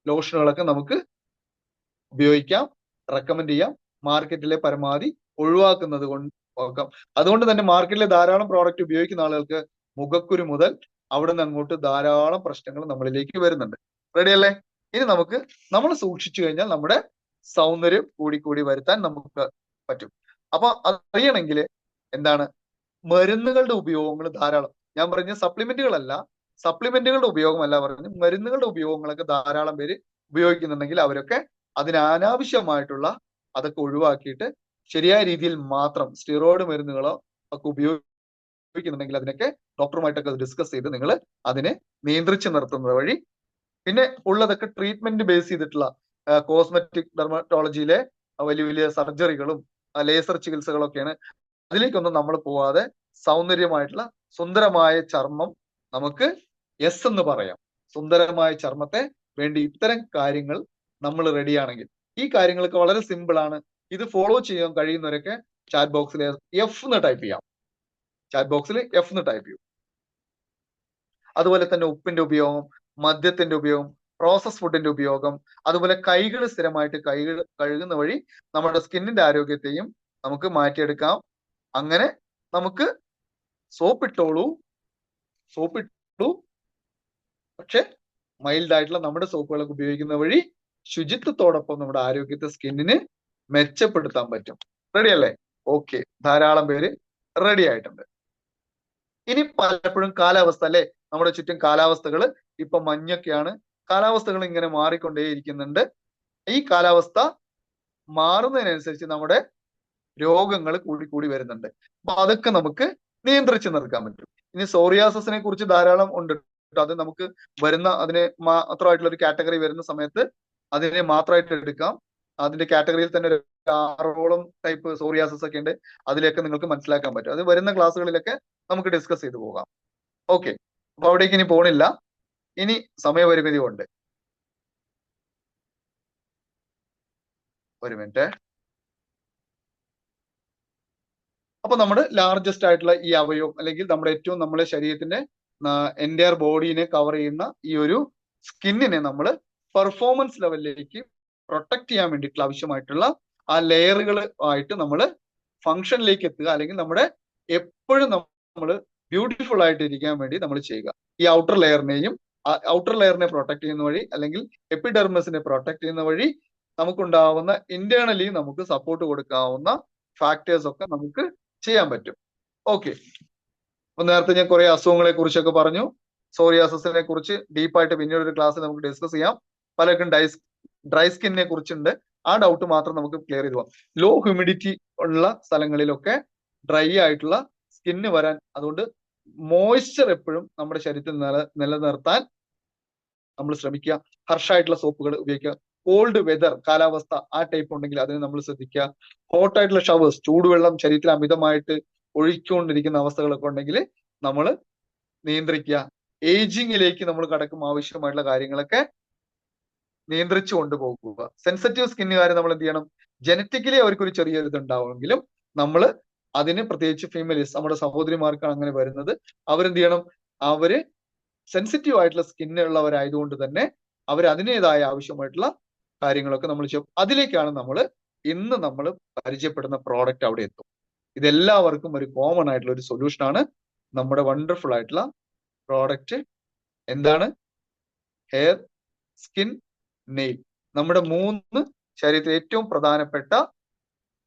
ലോഷനുകളൊക്കെ നമുക്ക് ഉപയോഗിക്കാം, റെക്കമെൻഡ് ചെയ്യാം. മാർക്കറ്റിലെ പരമാവധി ഒഴിവാക്കുന്നത് കൊണ്ട് നോക്കാം. അതുകൊണ്ട് തന്നെ മാർക്കറ്റിലെ ധാരാളം പ്രോഡക്റ്റ് ഉപയോഗിക്കുന്ന ആളുകൾക്ക് മുഖക്കുരു മുതൽ അവിടെ നിന്ന് അങ്ങോട്ട് ധാരാളം പ്രശ്നങ്ങൾ നമ്മളിലേക്ക് വരുന്നുണ്ട്. റെഡി അല്ലേ? ഇനി നമ്മൾ സൂക്ഷിച്ചു കഴിഞ്ഞാൽ നമ്മുടെ സൗന്ദര്യം കൂടി വരുത്താൻ നമുക്ക് പറ്റും. അപ്പൊ അറിയണമെങ്കിൽ എന്താണ്, മരുന്നുകളുടെ ഉപയോഗങ്ങൾ ധാരാളം, ഞാൻ പറഞ്ഞ സപ്ലിമെന്റുകളുടെ ഉപയോഗമല്ല പറഞ്ഞു, മരുന്നുകളുടെ ഉപയോഗങ്ങളൊക്കെ ധാരാളം പേര് ഉപയോഗിക്കുന്നുണ്ടെങ്കിൽ അവരൊക്കെ അതിന് അനാവശ്യമായിട്ടുള്ള അതൊക്കെ ഒഴിവാക്കിയിട്ട് ശരിയായ രീതിയിൽ മാത്രം സ്റ്റിറോയിഡ് മരുന്നുകളോ ഒക്കെ ഉപയോഗിക്കുന്നുണ്ടെങ്കിൽ അതിനൊക്കെ ഡോക്ടറുമായിട്ടൊക്കെ ഡിസ്കസ് ചെയ്ത് നിങ്ങൾ അതിനെ നിയന്ത്രിച്ച് നിർത്തുന്നത് വഴി, പിന്നെ ഉള്ളതൊക്കെ ട്രീറ്റ്മെന്റ് ബേസ് ചെയ്തിട്ടുള്ള കോസ്മെറ്റിക് ഡെർമറ്റോളജിയിലെ വലിയ വലിയ സർജറികളും ലേസർ ചികിത്സകളൊക്കെയാണ്. അതിലേക്കൊന്നും നമ്മൾ പോവാതെ സൗന്ദര്യമായിട്ടുള്ള സുന്ദരമായ ചർമ്മം നമുക്ക് യെസ് എന്ന് പറയാം. സുന്ദരമായ ചർമ്മത്തെ വേണ്ടി ഇത്തരം കാര്യങ്ങൾ നമ്മൾ റെഡിയാണെങ്കിൽ, ഈ കാര്യങ്ങളൊക്കെ വളരെ സിമ്പിൾ ആണ്. ഇത് ഫോളോ ചെയ്യാൻ കഴിയുന്നവരൊക്കെ ചാറ്റ് ബോക്സിൽ എഫ് എന്ന് ടൈപ്പ് ചെയ്യാം. ചാറ്റ് ബോക്സിൽ എഫ് എന്ന് ടൈപ്പ് ചെയ്യും. അതുപോലെ തന്നെ ഉപ്പിന്റെ ഉപയോഗം, മദ്യത്തിന്റെ ഉപയോഗം, പ്രോസസ് ഫുഡിന്റെ ഉപയോഗം, അതുപോലെ കൈകൾ സ്ഥിരമായിട്ട് കൈകൾ കഴുകുന്ന വഴി നമ്മുടെ സ്കിന്നിന്റെ ആരോഗ്യത്തെയും നമുക്ക് മാറ്റിയെടുക്കാം. അങ്ങനെ നമുക്ക് സോപ്പിട്ടു, പക്ഷെ മൈൽഡ് ആയിട്ടുള്ള നമ്മുടെ സോപ്പുകളൊക്കെ ഉപയോഗിക്കുന്ന വഴി ശുചിത്വത്തോടൊപ്പം നമ്മുടെ ആരോഗ്യത്തെ, സ്കിന്നിന് മെച്ചപ്പെടുത്താൻ പറ്റും. റെഡി അല്ലേ? ഓക്കെ, ധാരാളം പേര് റെഡി ആയിട്ടുണ്ട്. ഇനി പലപ്പോഴും കാലാവസ്ഥ അല്ലെ, നമ്മുടെ ചുറ്റും കാലാവസ്ഥകൾ ഇപ്പൊ മഞ്ഞൊക്കെയാണ്, കാലാവസ്ഥകൾ ഇങ്ങനെ മാറിക്കൊണ്ടേയിരിക്കുന്നുണ്ട്. ഈ കാലാവസ്ഥ മാറുന്നതിനനുസരിച്ച് നമ്മുടെ രോഗങ്ങൾ കൂടി വരുന്നുണ്ട്. അപ്പൊ അതൊക്കെ നമുക്ക് നിയന്ത്രിച്ച് നിർത്താൻ പറ്റും. ഇനി സോറിയാസിനെ കുറിച്ച് ധാരാളം ഉണ്ട്. അത് നമുക്ക് അതിന് മാത്രമായിട്ടുള്ള ഒരു കാറ്റഗറി വരുന്ന സമയത്ത് അതിനെ മാത്രമായിട്ട് എടുക്കാം. അതിന്റെ കാറ്റഗറിയിൽ തന്നെ 6ഓളം ടൈപ്പ് സോറിയാസിസ് ഒക്കെ ഉണ്ട്. അതിലൊക്കെ നിങ്ങൾക്ക് മനസ്സിലാക്കാൻ പറ്റും. അത് വരുന്ന ക്ലാസ്സുകളിലൊക്കെ നമുക്ക് ഡിസ്കസ് ചെയ്ത് പോകാം. ഓക്കെ, അപ്പൊ അവിടേക്ക് ഇനി പോണില്ല. ഇനി സമയപരിമിതി ഉണ്ട്. ഒരു മിനിറ്റ്. അപ്പൊ നമ്മുടെ ലാർജസ്റ്റ് ആയിട്ടുള്ള ഈ അവയവം, അല്ലെങ്കിൽ നമ്മുടെ ശരീരത്തിന്റെ എൻറ്റയർ ബോഡീനെ കവർ ചെയ്യുന്ന ഈ ഒരു സ്കിന്നിനെ നമ്മൾ പെർഫോമൻസ് ലെവലിലേക്ക് പ്രൊട്ടക്ട് ചെയ്യാൻ വേണ്ടിയിട്ടുള്ള ആവശ്യമായിട്ടുള്ള ആ ലെയറുകൾ ആയിട്ട് നമ്മൾ ഫംഗ്ഷനിലേക്ക് എത്തുക, അല്ലെങ്കിൽ നമ്മുടെ എപ്പോഴും നമ്മൾ ബ്യൂട്ടിഫുൾ ആയിട്ട് ഇരിക്കാൻ വേണ്ടി നമ്മൾ ചെയ്യുക. ഈ ഔട്ടർ ലെയറിനെ പ്രൊട്ടക്ട് ചെയ്യുന്ന വഴി, അല്ലെങ്കിൽ എപ്പിഡെർമസിനെ പ്രൊട്ടക്ട് ചെയ്യുന്ന വഴി നമുക്കുണ്ടാവുന്ന ഇന്റേണലി നമുക്ക് സപ്പോർട്ട് കൊടുക്കാവുന്ന ഫാക്ടേഴ്സ് ഒക്കെ നമുക്ക് ചെയ്യാൻ പറ്റും. ഓക്കെ, അപ്പൊ നേരത്തെ ഞാൻ കുറെ അസുഖങ്ങളെ കുറിച്ചൊക്കെ പറഞ്ഞു. സോറിയാസിനെ കുറിച്ച് ഡീപ്പായിട്ട് പിന്നീട് ഒരു ക്ലാസ്സിൽ നമുക്ക് ഡിസ്കസ് ചെയ്യാം. പലർക്കും ഡ്രൈ സ്കിന്നിനെ കുറിച്ചുണ്ട്, ആ ഡൗട്ട് മാത്രം നമുക്ക് ക്ലിയർ ചെയ്ത് പോകാം. ലോ ഹ്യൂമിഡിറ്റി ഉള്ള സ്ഥലങ്ങളിലൊക്കെ ഡ്രൈ ആയിട്ടുള്ള സ്കിന്ന് വരാൻ, അതുകൊണ്ട് മോയ്സ്ചർ എപ്പോഴും നമ്മുടെ ശരീരത്തിൽ നിലനിർത്താൻ നമ്മൾ ശ്രമിക്കുക. ഹർഷായിട്ടുള്ള സോപ്പുകൾ ഉപയോഗിക്കുക. കോൾഡ് വെതർ, കാലാവസ്ഥ ആ ടൈപ്പ് ഉണ്ടെങ്കിൽ അതിന് നമ്മൾ ശ്രദ്ധിക്കുക. ഹോട്ട് ആയിട്ടുള്ള ഷവേഴ്സ്, ചൂടുവെള്ളം ശരീരത്തിൽ അമിതമായിട്ട് ഒഴിക്കൊണ്ടിരിക്കുന്ന അവസ്ഥകളൊക്കെ ഉണ്ടെങ്കിൽ നമ്മൾ നിയന്ത്രിക്കുക. ഏജിങ്ങിലേക്ക് നമ്മൾ കടക്കും, ആവശ്യമായിട്ടുള്ള കാര്യങ്ങളൊക്കെ നിയന്ത്രിച്ചു കൊണ്ടുപോകുക. സെൻസിറ്റീവ് സ്കിന്നുകാർ നമ്മൾ എന്ത് ചെയ്യണം? ജനറ്റിക്കലി അവർക്കൊരു ചെറിയൊരു ഇതുണ്ടാവുമെങ്കിലും നമ്മൾ അതിന്, പ്രത്യേകിച്ച് ഫീമെയിൽസ്, നമ്മുടെ സഹോദരിമാർക്കാണ് അങ്ങനെ വരുന്നത്, അവരെന്ത് ചെയ്യണം? അവര് സെൻസിറ്റീവ് ആയിട്ടുള്ള സ്കിന്നുള്ളവരായതുകൊണ്ട് തന്നെ അവർ അതിൻ്റെതായ ആവശ്യമായിട്ടുള്ള കാര്യങ്ങളൊക്കെ നമ്മൾ ചെയ്യും. അതിലേക്കാണ് ഇന്ന് നമ്മൾ പരിചയപ്പെടുന്ന പ്രോഡക്റ്റ് അവിടെ എത്തും. ഇതെല്ലാവർക്കും ഒരു കോമൺ ആയിട്ടുള്ള ഒരു സൊല്യൂഷൻ ആണ് നമ്മുടെ വണ്ടർഫുൾ ആയിട്ടുള്ള പ്രോഡക്റ്റ്. എന്താണ്? ഹെയർ, സ്കിൻ, നെയിൽ, നമ്മുടെ 3 ശരീരത്തിലെ ഏറ്റവും പ്രധാനപ്പെട്ട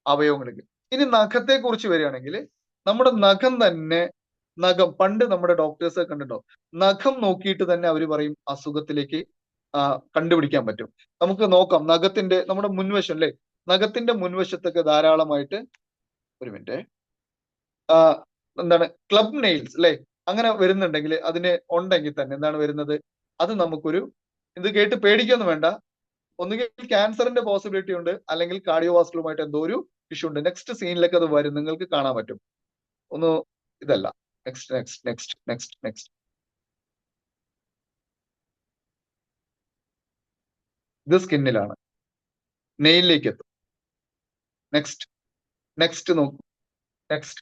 അവയവങ്ങൾക്ക്. ഇനി നഖത്തെ കുറിച്ച് വരികയാണെങ്കിൽ, നമ്മുടെ നഖം തന്നെ, നഖം പണ്ട് നമ്മുടെ ഡോക്ടേഴ്സ് കണ്ടിട്ടുണ്ടോ? നഖം നോക്കിയിട്ട് തന്നെ അവർ പറയും അസുഖത്തിലേക്ക് കണ്ടുപിടിക്കാൻ പറ്റും. നമുക്ക് നോക്കാം. നമ്മുടെ മുൻവശം അല്ലെ, നഖത്തിന്റെ മുൻവശത്തൊക്കെ ധാരാളമായിട്ട്, ഒരു മിനിറ്റ്, എന്താണ്, ക്ലബ് നെയിൽസ് അല്ലെ, അങ്ങനെ വരുന്നുണ്ടെങ്കിൽ, അതിന് ഉണ്ടെങ്കിൽ തന്നെ എന്താണ് വരുന്നത്? അത് നമുക്കൊരു, ഇത് കേട്ട് പേടിക്കൊന്നും വേണ്ട, ഒന്നുകിൽ ക്യാൻസറിന്റെ പോസിബിലിറ്റി ഉണ്ട്, അല്ലെങ്കിൽ കാർഡിയോവാസ്കുലറുമായിട്ട് എന്തോ ഒരു ഇഷ്യൂ ഉണ്ട്. നെക്സ്റ്റ് സീനിലേക്ക് അത് വരും, നിങ്ങൾക്ക് കാണാൻ പറ്റും. ഒന്ന് ഇതല്ല, next next next next next ഇത് സ്കിന്നിലാണ്, നെയിലിലേക്ക് എത്തും. നെക്സ്റ്റ് നെക്സ്റ്റ് നോക്കൂ, നെക്സ്റ്റ്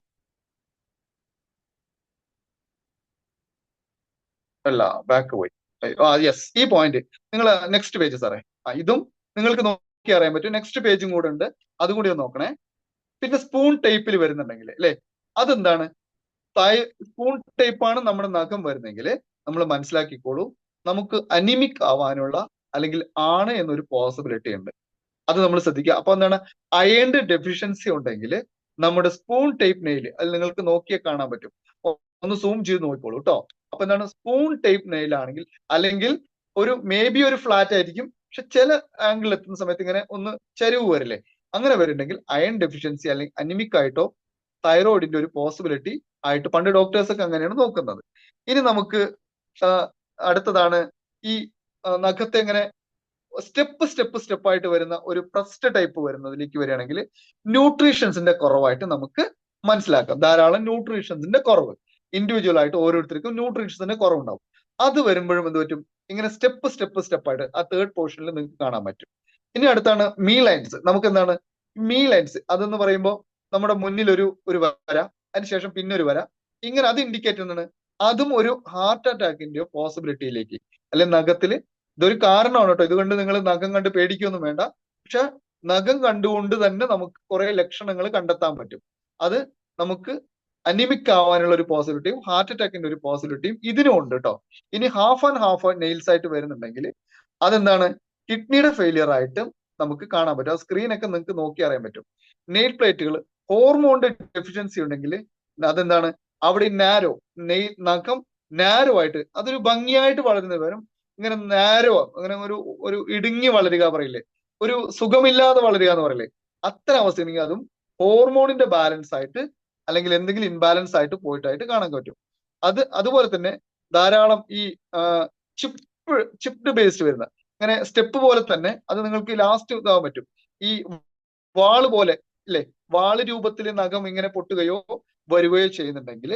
അല്ല, ബാക്ക് പോയി. യെസ്, ഈ പോയിന്റ് നിങ്ങൾ നെക്സ്റ്റ് പേജ് സാറേ. ഇതും നിങ്ങൾക്ക് നോക്കി അറിയാൻ പറ്റും. നെക്സ്റ്റ് പേജും കൂടെ ഉണ്ട്, അതും കൂടി ഒന്ന് നോക്കണേ. പിന്നെ സ്പൂൺ ടൈപ്പിൽ വരുന്നുണ്ടെങ്കിൽ അല്ലെ, അതെന്താണ്? സ്പൂൺ ടൈപ്പാണ് നമ്മുടെ നഖം വരുന്നെങ്കിൽ നമ്മൾ മനസ്സിലാക്കിക്കോളൂ, നമുക്ക് അനിമിക് ആവാനുള്ള, അല്ലെങ്കിൽ ആണ് എന്നൊരു പോസിബിലിറ്റി ഉണ്ട്. അത് നമ്മൾ ശ്രദ്ധിക്കുക. അപ്പൊ എന്താണ്? അയണിന്റെ ഡെഫിഷ്യൻസി ഉണ്ടെങ്കിൽ നമ്മുടെ സ്പൂൺ ടൈപ്പ് നെയിൽ, അത് നിങ്ങൾക്ക് നോക്കിയാൽ കാണാൻ പറ്റും. ഒന്ന് സൂം ചെയ്ത് നോക്കിക്കോളൂ കേട്ടോ. അപ്പൊ എന്താണ്? സ്പൂൺ ടൈപ്പ് നെയിൽ ആണെങ്കിൽ, അല്ലെങ്കിൽ ഒരു ഒരു ഫ്ലാറ്റ് ആയിരിക്കും, പക്ഷെ ചില ആംഗിളിൽ എത്തുന്ന സമയത്ത് ഇങ്ങനെ ഒന്ന് ചരിവ് വരില്ലേ, അങ്ങനെ വരുന്നുണ്ടെങ്കിൽ അയൺ ഡെഫിഷ്യൻസി അല്ലെങ്കിൽ അനിമിക് ആയിട്ടോ തൈറോയിഡിന്റെ ഒരു പോസിബിലിറ്റി ആയിട്ട് പണ്ട് ഡോക്ടേഴ്സ് ഒക്കെ അങ്ങനെയാണ് നോക്കുന്നത്. ഇനി നമുക്ക് അടുത്തതാണ് ഈ നഖത്തെ എങ്ങനെ സ്റ്റെപ്പ് ആയിട്ട് വരുന്ന ഒരു പ്രസ്റ്റ് ടൈപ്പ് വരുന്നതിലേക്ക് വരികയാണെങ്കിൽ, ന്യൂട്രീഷൻസിന്റെ കുറവായിട്ട് നമുക്ക് മനസ്സിലാക്കാം. ധാരാളം ന്യൂട്രീഷൻസിന്റെ കുറവ്, ഇൻഡിവിജ്വൽ ആയിട്ട് ഓരോരുത്തർക്കും ന്യൂട്രീഷൻസിന്റെ കുറവുണ്ടാവും. അത് വരുമ്പോഴും എന്ത് പറ്റും? ഇങ്ങനെ സ്റ്റെപ്പ് ആയിട്ട് ആ തേർഡ് പോർഷനിൽ നിങ്ങൾക്ക് കാണാൻ പറ്റും. ഇനി അടുത്താണ് മീ ലൈൻസ്. നമുക്ക് എന്താണ് മീ ലൈൻസ്? അതെന്ന് പറയുമ്പോൾ നമ്മുടെ മുന്നിൽ ഒരു വര, അതിനുശേഷം പിന്നെ ഒരു വര, ഇങ്ങനെ. അത് ഇൻഡിക്കേറ്റ് എന്താണ്? അതും ഒരു ഹാർട്ട് അറ്റാക്കിന്റെ പോസിബിലിറ്റിയിലേക്ക്, അല്ലെങ്കിൽ നഖത്തില്, ഇതൊരു കാരണമാണ് കേട്ടോ. ഇതുകൊണ്ട് നിങ്ങൾ നഖം കണ്ട് പേടിക്കൊന്നും വേണ്ട. പക്ഷെ നഖം കണ്ടുകൊണ്ട് തന്നെ നമുക്ക് കുറെ ലക്ഷണങ്ങൾ കണ്ടെത്താൻ പറ്റും. അത് നമുക്ക് അനിമിക് ആവാനുള്ള ഒരു പോസിബിലിറ്റിയും ഹാർട്ട് അറ്റാക്കിന്റെ ഒരു പോസിബിലിറ്റിയും ഇതിനും ഉണ്ട് കേട്ടോ. ഇനി ഹാഫ് ആൻഡ് ഹാഫ് നെയിൽസ് ആയിട്ട് വരുന്നുണ്ടെങ്കിൽ അതെന്താണ്? കിഡ്നിയുടെ ഫെയിലിയർ ആയിട്ട് നമുക്ക് കാണാൻ പറ്റും. ആ സ്ക്രീനൊക്കെ നിങ്ങൾക്ക് നോക്കി അറിയാൻ പറ്റും. നെയിൽ പ്ലേറ്റുകൾ, ഹോർമോണിന്റെ ഡെഫിഷ്യൻസി ഉണ്ടെങ്കിൽ അതെന്താണ്? അവിടെ നഖം നാരോ ആയിട്ട്, അതൊരു ഭംഗിയായിട്ട് വളരുന്ന വരും, ഇങ്ങനെ നാരോ, അങ്ങനെ ഒരു ഇടുങ്ങി വളരുക പറയില്ലേ, ഒരു സുഖമില്ലാതെ വളരുക എന്ന് പറയില്ലേ, അത്തരം അവസ്ഥ അതും ഹോർമോണിന്റെ ബാലൻസ് ആയിട്ട്, അല്ലെങ്കിൽ എന്തെങ്കിലും ഇൻബാലൻസ് ആയിട്ട് പോയിട്ടായിട്ട് കാണാൻ പറ്റും. അതുപോലെ തന്നെ ധാരാളം ഈ ചിപ്ഡ് ബേസ്ഡ് വരുന്ന, അങ്ങനെ സ്റ്റെപ്പ് പോലെ തന്നെ, അത് നിങ്ങൾക്ക് ലാസ്റ്റ് ഇതാവാൻ പറ്റും. ഈ വാള് പോലെ ഇല്ലേ, വാള് രൂപത്തിൽ നഖം ഇങ്ങനെ പൊട്ടുകയോ വരികയോ ചെയ്യുന്നുണ്ടെങ്കിൽ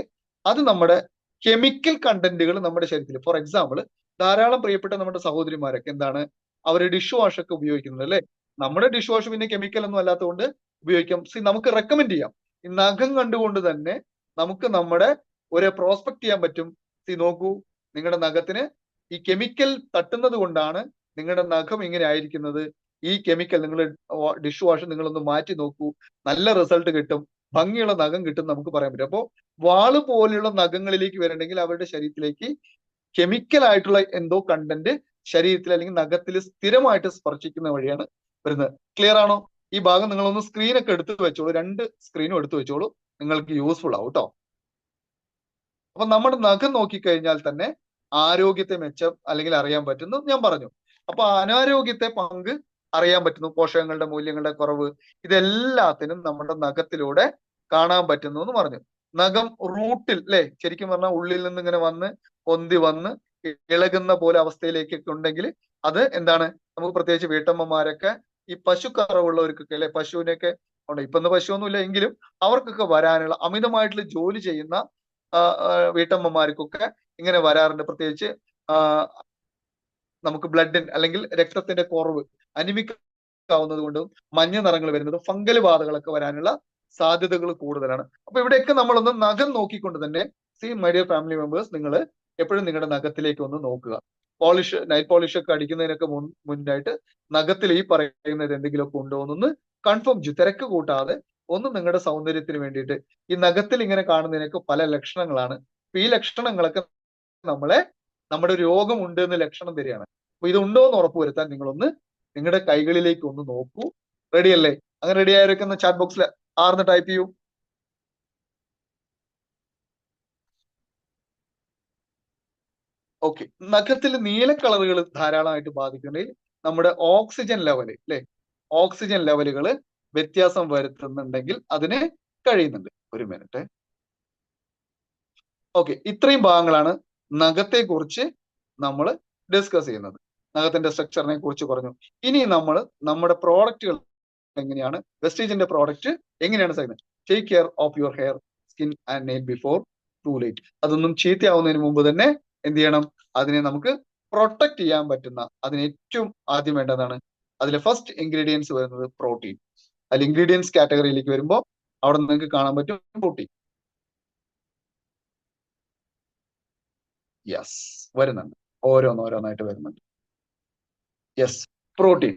അത് നമ്മുടെ കെമിക്കൽ കണ്ടന്റുകൾ നമ്മുടെ ശരീരത്തിൽ, ഫോർ എക്സാമ്പിൾ ധാരാളം പ്രിയപ്പെട്ട നമ്മുടെ സഹോദരിമാരൊക്കെ എന്താണ്, അവർ ഡിഷ് വാഷ് ഒക്കെ ഉപയോഗിക്കുന്നത് അല്ലെ. നമ്മുടെ ഡിഷ് വാഷ് പിന്നെ കെമിക്കൽ ഒന്നും അല്ലാത്തതുകൊണ്ട് ഉപയോഗിക്കാം. നമുക്ക് റെക്കമെൻഡ് ചെയ്യാം. ഈ നഖം കണ്ടുകൊണ്ട് തന്നെ നമുക്ക് നമ്മുടെ ഒരു പ്രോസ്പെക്ട് ചെയ്യാൻ പറ്റും. നോക്കൂ, നിങ്ങളുടെ നഖത്തിന് ഈ കെമിക്കൽ തട്ടുന്നത് കൊണ്ടാണ് നിങ്ങളുടെ നഖം ഇങ്ങനെ ആയിരിക്കുന്നത്. ഈ കെമിക്കൽ, നിങ്ങൾ ഡിഷ് വാഷ് നിങ്ങളൊന്ന് മാറ്റി നോക്കൂ, നല്ല റിസൾട്ട് കിട്ടും, ഭംഗിയുള്ള നഖം കിട്ടും നമുക്ക് പറയാൻ പറ്റും. അപ്പോൾ വാള് പോലെയുള്ള നഖങ്ങളിലേക്ക് വരണമെങ്കിൽ അവരുടെ ശരീരത്തിലേക്ക് കെമിക്കൽ ആയിട്ടുള്ള എന്തോ കണ്ടന്റ് ശരീരത്തിൽ അല്ലെങ്കിൽ നഖത്തിൽ സ്ഥിരമായിട്ട് സ്പർശിക്കുന്ന വഴിയാണ് വരുന്നത്. ക്ലിയർ ആണോ? ഈ ഭാഗം നിങ്ങളൊന്ന് സ്ക്രീനൊക്കെ എടുത്തു വെച്ചോളൂ, 2 സ്ക്രീനും എടുത്തു വെച്ചോളൂ, നിങ്ങൾക്ക് യൂസ്ഫുൾ ആവും കേട്ടോ. അപ്പൊ നമ്മുടെ നഖം നോക്കിക്കഴിഞ്ഞാൽ തന്നെ ആരോഗ്യത്തെ അല്ലെങ്കിൽ അറിയാൻ പറ്റുന്നു ഞാൻ പറഞ്ഞു. അപ്പൊ അനാരോഗ്യത്തെ പങ്ക് അറിയാൻ പറ്റുന്നു. പോഷകങ്ങളുടെ മൂല്യങ്ങളുടെ കുറവ്, ഇതെല്ലാത്തിനും നമ്മുടെ നഖത്തിലൂടെ കാണാൻ പറ്റുന്നു എന്ന് പറഞ്ഞു. നഖം റൂട്ടിൽ അല്ലെ, ശരിക്കും പറഞ്ഞാൽ ഉള്ളിൽ നിന്ന് ഇങ്ങനെ വന്ന് പൊന്തി വന്ന് ഇളകുന്ന പോലെ അവസ്ഥയിലേക്കൊക്കെ ഉണ്ടെങ്കിൽ അത് എന്താണ്, നമുക്ക് പ്രത്യേകിച്ച് വീട്ടമ്മമാരൊക്കെ ഈ പശുക്കറവുള്ളവർക്കൊക്കെ അല്ലെ, പശുവിനൊക്കെ ഉണ്ട്. ഇപ്പൊ പശുവൊന്നുമില്ല എങ്കിലും അവർക്കൊക്കെ വരാനുള്ള, അമിതമായിട്ടുള്ള ജോലി ചെയ്യുന്ന വീട്ടമ്മമാർക്കൊക്കെ ഇങ്ങനെ വരാറുണ്ട്. പ്രത്യേകിച്ച് നമുക്ക് ബ്ലഡിൻ അല്ലെങ്കിൽ രക്തത്തിന്റെ കുറവ്, അനിമിക് ആവുന്നത് കൊണ്ടും മഞ്ഞ നിറങ്ങൾ വരുന്നത്, ഫംഗൽ ബാധകളൊക്കെ വരാനുള്ള സാധ്യതകൾ കൂടുതലാണ്. അപ്പൊ ഇവിടെയൊക്കെ നമ്മളൊന്ന് നഖം നോക്കിക്കൊണ്ട് തന്നെ, മൈ ഡിയർ ഫാമിലി മെമ്പേഴ്സ്, നിങ്ങൾ എപ്പോഴും നിങ്ങളുടെ നഖത്തിലേക്ക് ഒന്ന് നോക്കുക. പോളിഷ്, നൈൽ പോളിഷ് ഒക്കെ അടിക്കുന്നതിനൊക്കെ മുന്നായിട്ട് നഖത്തിൽ ഈ പറയുന്നത് എന്തെങ്കിലുമൊക്കെ ഉണ്ടോ എന്നൊന്ന് കൺഫേം ചെയ്യും. തിരക്ക് കൂട്ടാതെ ഒന്ന് നിങ്ങളുടെ സൗന്ദര്യത്തിന് വേണ്ടിയിട്ട്. ഈ നഖത്തിൽ ഇങ്ങനെ കാണുന്നതിനൊക്കെ പല ലക്ഷണങ്ങളാണ്. ഈ ലക്ഷണങ്ങളൊക്കെ നമ്മളെ നമ്മുടെ രോഗമുണ്ട് എന്ന് ലക്ഷണം തരികയാണ്. അപ്പൊ ഇതുണ്ടോ എന്ന് ഉറപ്പുവരുത്താൻ നിങ്ങളൊന്ന് നിങ്ങളുടെ കൈകളിലേക്ക് ഒന്ന് നോക്കൂ. റെഡി അല്ലേ? അങ്ങനെ റെഡി ആയവരൊക്കെ ഒന്ന് ചാറ്റ് ബോക്സിൽ ആർന്ന് ടൈപ്പ് ചെയ്യൂ. ഓക്കെ. നഖത്തിൽ നീല കളറുകൾ ധാരാളമായിട്ട് ബാധിക്കുന്നുണ്ടെങ്കിൽ നമ്മുടെ ഓക്സിജൻ ലെവല് അല്ലെ, ഓക്സിജൻ ലെവലുകൾ വ്യത്യാസം വരുത്തുന്നുണ്ടെങ്കിൽ അതിന് കഴിയുന്നുണ്ട്. ഒരു മിനിറ്റ്. ഓക്കെ, ഇത്രയും ഭാഗങ്ങളാണ് നഖത്തെ കുറിച്ച് നമ്മൾ ഡിസ്കസ് ചെയ്യുന്നത്. നഖത്തിന്റെ സ്ട്രക്ചറിനെ കുറിച്ച് പറഞ്ഞു. ഇനി നമ്മൾ നമ്മുടെ പ്രോഡക്റ്റുകൾ എങ്ങനെയാണ്, വെസ്റ്റീജിന്റെ പ്രോഡക്റ്റ് എങ്ങനെയാണ് ചെയ്യുന്നത്. Take care of your hair, skin and nail before to late. അതൊന്നും ചീത്തയാവുന്നതിന് മുമ്പ് തന്നെ എന്ത് ചെയ്യണം, അതിനെ നമുക്ക് പ്രൊട്ടക്ട് ചെയ്യാൻ പറ്റുന്ന, അതിന് ഏറ്റവും ആദ്യം വേണ്ടതാണ്, അതിലെ ഫസ്റ്റ് ഇൻഗ്രീഡിയൻസ് വരുന്നത് പ്രോട്ടീൻ. അതിൽ ഇൻഗ്രീഡിയൻസ് കാറ്റഗറിയിലേക്ക് വരുമ്പോൾ അവിടെ നിങ്ങൾക്ക് കാണാൻ പറ്റും പ്രോട്ടീൻ. യെസ്, വരുന്നുണ്ട്, ഓരോന്നോരോന്നായിട്ട് വരുന്നുണ്ട്. Yes, protein.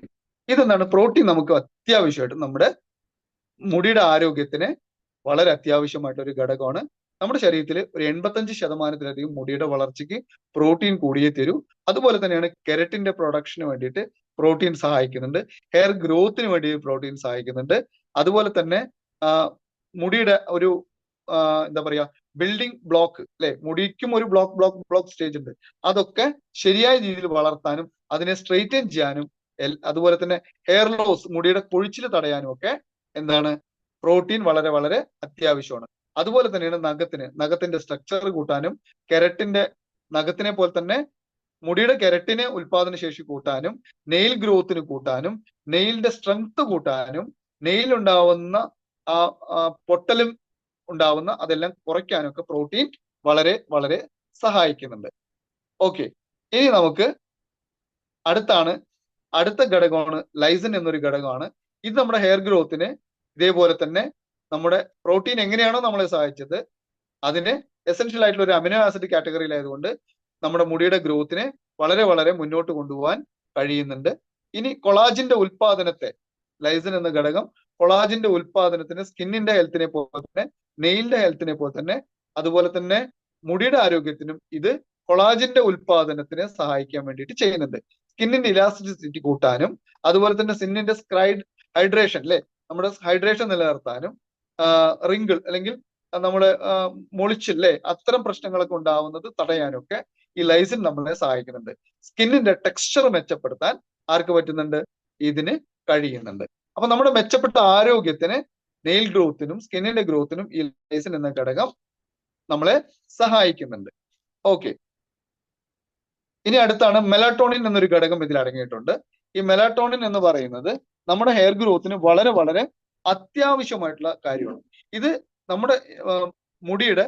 ഇതെന്താണ്? പ്രോട്ടീൻ നമുക്ക് അത്യാവശ്യമായിട്ട് നമ്മുടെ മുടിയുടെ ആരോഗ്യത്തിന് വളരെ അത്യാവശ്യമായിട്ടൊരു ഘടകമാണ്. നമ്മുടെ ശരീരത്തിൽ ഒരു 85% മുടിയുടെ വളർച്ചയ്ക്ക് പ്രോട്ടീൻ കൂടിയേ തരൂ. അതുപോലെ തന്നെയാണ് കെരറ്റിന്റെ പ്രൊഡക്ഷന് വേണ്ടിയിട്ട് പ്രോട്ടീൻ സഹായിക്കുന്നുണ്ട്. ഹെയർ ഗ്രോത്തിന് വേണ്ടി പ്രോട്ടീൻ സഹായിക്കുന്നുണ്ട്. അതുപോലെ തന്നെ മുടിയുടെ ഒരു എന്താ പറയാ, ബിൽഡിംഗ് ബ്ലോക്ക് അല്ലെ, മുടിക്കും ഒരു ബ്ലോക്ക് സ്റ്റേജ് ഉണ്ട്. അതൊക്കെ ശരിയായ രീതിയിൽ വളർത്താനും അതിനെ സ്ട്രെയിറ്റൻ ചെയ്യാനും, അതുപോലെ തന്നെ ഹെയർ ലോസ്, മുടിയുടെ കൊഴിച്ചിൽ തടയാനും ഒക്കെ എന്താണ്, പ്രോട്ടീൻ വളരെ വളരെ അത്യാവശ്യമാണ്. അതുപോലെ തന്നെയാണ് നഖത്തിന്റെ സ്ട്രക്ചർ കൂട്ടാനും, നഖത്തിനെ പോലെ തന്നെ മുടിയുടെ കെരട്ടിന് ഉൽപാദന ശേഷി കൂട്ടാനും, നെയിൽ ഗ്രോത്തിന് കൂട്ടാനും, നെയിലിന്റെ സ്ട്രെങ്ത് കൂട്ടാനും, നെയിലുണ്ടാവുന്ന പൊട്ടലും ഉണ്ടാവുന്ന അതെല്ലാം കുറയ്ക്കാനും ഒക്കെ പ്രോട്ടീൻ വളരെ വളരെ സഹായിക്കുന്നുണ്ട്. ഓക്കെ, ഇനി നമുക്ക് അടുത്ത ഘടകമാണ് ലൈസിൻ എന്നൊരു ഘടകമാണ്. ഇത് നമ്മുടെ ഹെയർ ഗ്രോത്തിന് ഇതേപോലെ തന്നെ നമ്മുടെ പ്രോട്ടീൻ എങ്ങനെയാണോ നമ്മളെ സഹായിച്ചത്, അതിന് എസെൻഷ്യൽ ആയിട്ടുള്ള ഒരു അമിനോ ആസിഡ് കാറ്റഗറിയിലായതുകൊണ്ട് നമ്മുടെ മുടിയുടെ ഗ്രോത്തിനെ വളരെ വളരെ മുന്നോട്ട് കൊണ്ടുപോകാൻ കഴിയുന്നുണ്ട്. ഇനി കൊളാജിന്റെ ഉൽപാദനത്തെ, ലൈസിൻ എന്ന ഘടകം കൊളാജിന്റെ ഉൽപാദനത്തിന്, സ്കിന്നിന്റെ ഹെൽത്തിനെ പോലെ തന്നെ നെയിലിന്റെ ഹെൽത്തിനെ പോലെ തന്നെ അതുപോലെ തന്നെ മുടിയുടെ ആരോഗ്യത്തിനും ഇത് കൊളാജിന്റെ ഉൽപാദനത്തിനെ സഹായിക്കാൻ വേണ്ടിയിട്ട് ചെയ്യുന്നുണ്ട്. സ്കിന്നിന്റെ ഇലാസ്റ്റിസിറ്റി കൂട്ടാനും അതുപോലെ തന്നെ സ്കിന്നിന്റെ ഹൈഡ്രേഷൻ അല്ലെ, നമ്മുടെ ഹൈഡ്രേഷൻ നിലനിർത്താനും, റിങ്കിൾ അല്ലെങ്കിൽ നമ്മുടെ മൊളിച്ചില്ലേ അത്തരം പ്രശ്നങ്ങളൊക്കെ ഉണ്ടാവുന്നത് തടയാനും ഒക്കെ ഈ ലൈസിൻ നമ്മളെ സഹായിക്കുന്നുണ്ട്. സ്കിന്നിന്റെ ടെക്സ്ചർ മെച്ചപ്പെടുത്താൻ ആർക്ക് പറ്റുന്നുണ്ട്? ഇതിന് കഴിയുന്നുണ്ട്. അപ്പൊ നമ്മുടെ മെച്ചപ്പെട്ട ആരോഗ്യത്തിന്, നെയിൽ ഗ്രോത്തിനും സ്കിന്നിന്റെ ഗ്രോത്തിനും ഈ ലൈസിൻ എന്ന ഘടകം നമ്മളെ സഹായിക്കുന്നുണ്ട്. ഓക്കെ, ഇനി അടുത്താണ് മെലാറ്റോണിൻ എന്നൊരു ഘടകം ഇതിൽ അടങ്ങിയിട്ടുണ്ട്. ഈ മെലാറ്റോണിൻ എന്ന് പറയുന്നത് നമ്മുടെ ഹെയർ ഗ്രോത്തിന് വളരെ വളരെ അത്യാവശ്യമായിട്ടുള്ള കാര്യമാണ്. ഇത് നമ്മുടെ മുടിയുടെ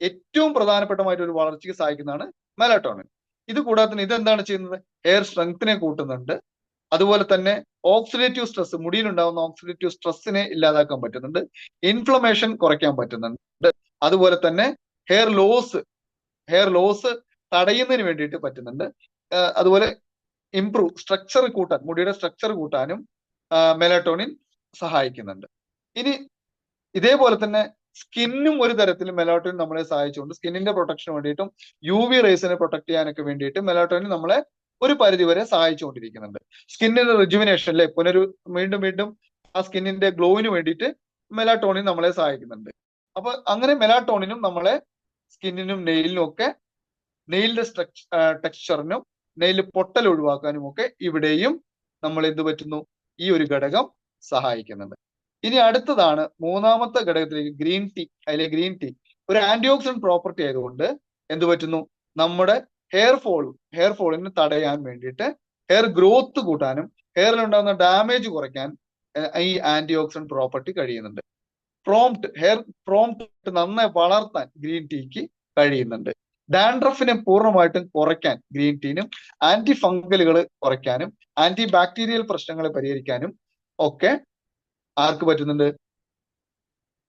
ഏറ്റവും പ്രധാനപ്പെട്ടമായിട്ട് ഒരു വളർച്ചയ്ക്ക് സഹായിക്കുന്നതാണ് മെലാറ്റോണിൻ. ഇത് കൂടാതെ തന്നെ ഇതെന്താണ് ചെയ്യുന്നത്? ഹെയർ സ്ട്രെങ്ത്തിനെ കൂട്ടുന്നുണ്ട്. അതുപോലെ തന്നെ ഓക്സിഡേറ്റീവ് സ്ട്രെസ്, മുടിയിലുണ്ടാകുന്ന ഓക്സിഡേറ്റീവ് സ്ട്രെസ്സിനെ ഇല്ലാതാക്കാൻ പറ്റുന്നുണ്ട്. ഇൻഫ്ലമേഷൻ കുറയ്ക്കാൻ പറ്റുന്നുണ്ട്. അതുപോലെ തന്നെ ഹെയർ ലോസ് തടയുന്നതിന് വേണ്ടിയിട്ട് പറ്റുന്നുണ്ട്. അതുപോലെ സ്ട്രക്ചർ കൂട്ടാൻ, മുടിയുടെ സ്ട്രക്ചർ കൂട്ടാനും മെലാറ്റോണിൻ സഹായിക്കുന്നുണ്ട്. ഇനി ഇതേപോലെ തന്നെ സ്കിന്നും ഒരു തരത്തിൽ മെലാറ്റോണിൻ നമ്മളെ സഹായിച്ചുകൊണ്ട് സ്കിന്നിന്റെ പ്രൊട്ടക്ഷന് വേണ്ടിയിട്ടും UV റേസിനെ പ്രൊട്ടക്ട് ചെയ്യാനൊക്കെ വേണ്ടിയിട്ട് മെലാറ്റോണിൻ നമ്മളെ ഒരു പരിധിവരെ സഹായിച്ചുകൊണ്ടിരിക്കുന്നുണ്ട്. സ്കിന്നിന്റെ റിജുവിനേഷൻ അല്ലെ, വീണ്ടും ആ സ്കിന്നിന്റെ ഗ്ലോവിന് വേണ്ടിയിട്ട് മെലാറ്റോണിൻ നമ്മളെ സഹായിക്കുന്നുണ്ട്. അപ്പൊ അങ്ങനെ മെലാറ്റോണിനും നമ്മളെ സ്കിന്നിനും നെയിലിനും ഒക്കെ, നെയിലിന്റെ ടെക്സ്ചറിനും നെയിൽ പൊട്ടൽ ഒഴിവാക്കാനും ഒക്കെ ഇവിടെയും നമ്മൾ എന്ത് പറ്റുന്നു, ഈ ഒരു ഘടകം സഹായിക്കുന്നുണ്ട്. ഇനി അടുത്തതാണ് മൂന്നാമത്തെ ഘടകത്തിലേക്ക് ഗ്രീൻ ടീ. അതിലെ ഗ്രീൻ ടീ ഒരു ആന്റി ഓക്സിഡന്റ് പ്രോപ്പർട്ടി ആയതുകൊണ്ട് എന്ത് പറ്റുന്നു, നമ്മുടെ ഹെയർ ഫോളിന് തടയാൻ വേണ്ടിയിട്ട്, ഹെയർ ഗ്രോത്ത് കൂട്ടാനും ഹെയറിൽ ഉണ്ടാകുന്ന ഡാമേജ് കുറയ്ക്കാൻ ഈ ആന്റി ഓക്സിഡന്റ് പ്രോപ്പർട്ടി കഴിയുന്നുണ്ട്. ഹെയർ പ്രോംപ്റ്റ് നന്നായി വളർത്താൻ ഗ്രീൻ ടീക്ക് കഴിയുന്നുണ്ട്. ഡാൻഡ്രഫിനെ പൂർണ്ണമായിട്ടും കുറയ്ക്കാൻ ഗ്രീൻ ടീനും, ആന്റി ഫംഗലുകൾ കുറയ്ക്കാനും ആന്റി ബാക്ടീരിയൽ പ്രശ്നങ്ങളെ പരിഹരിക്കാനും ഒക്കെ ആർക്ക് പറ്റുന്നുണ്ട്,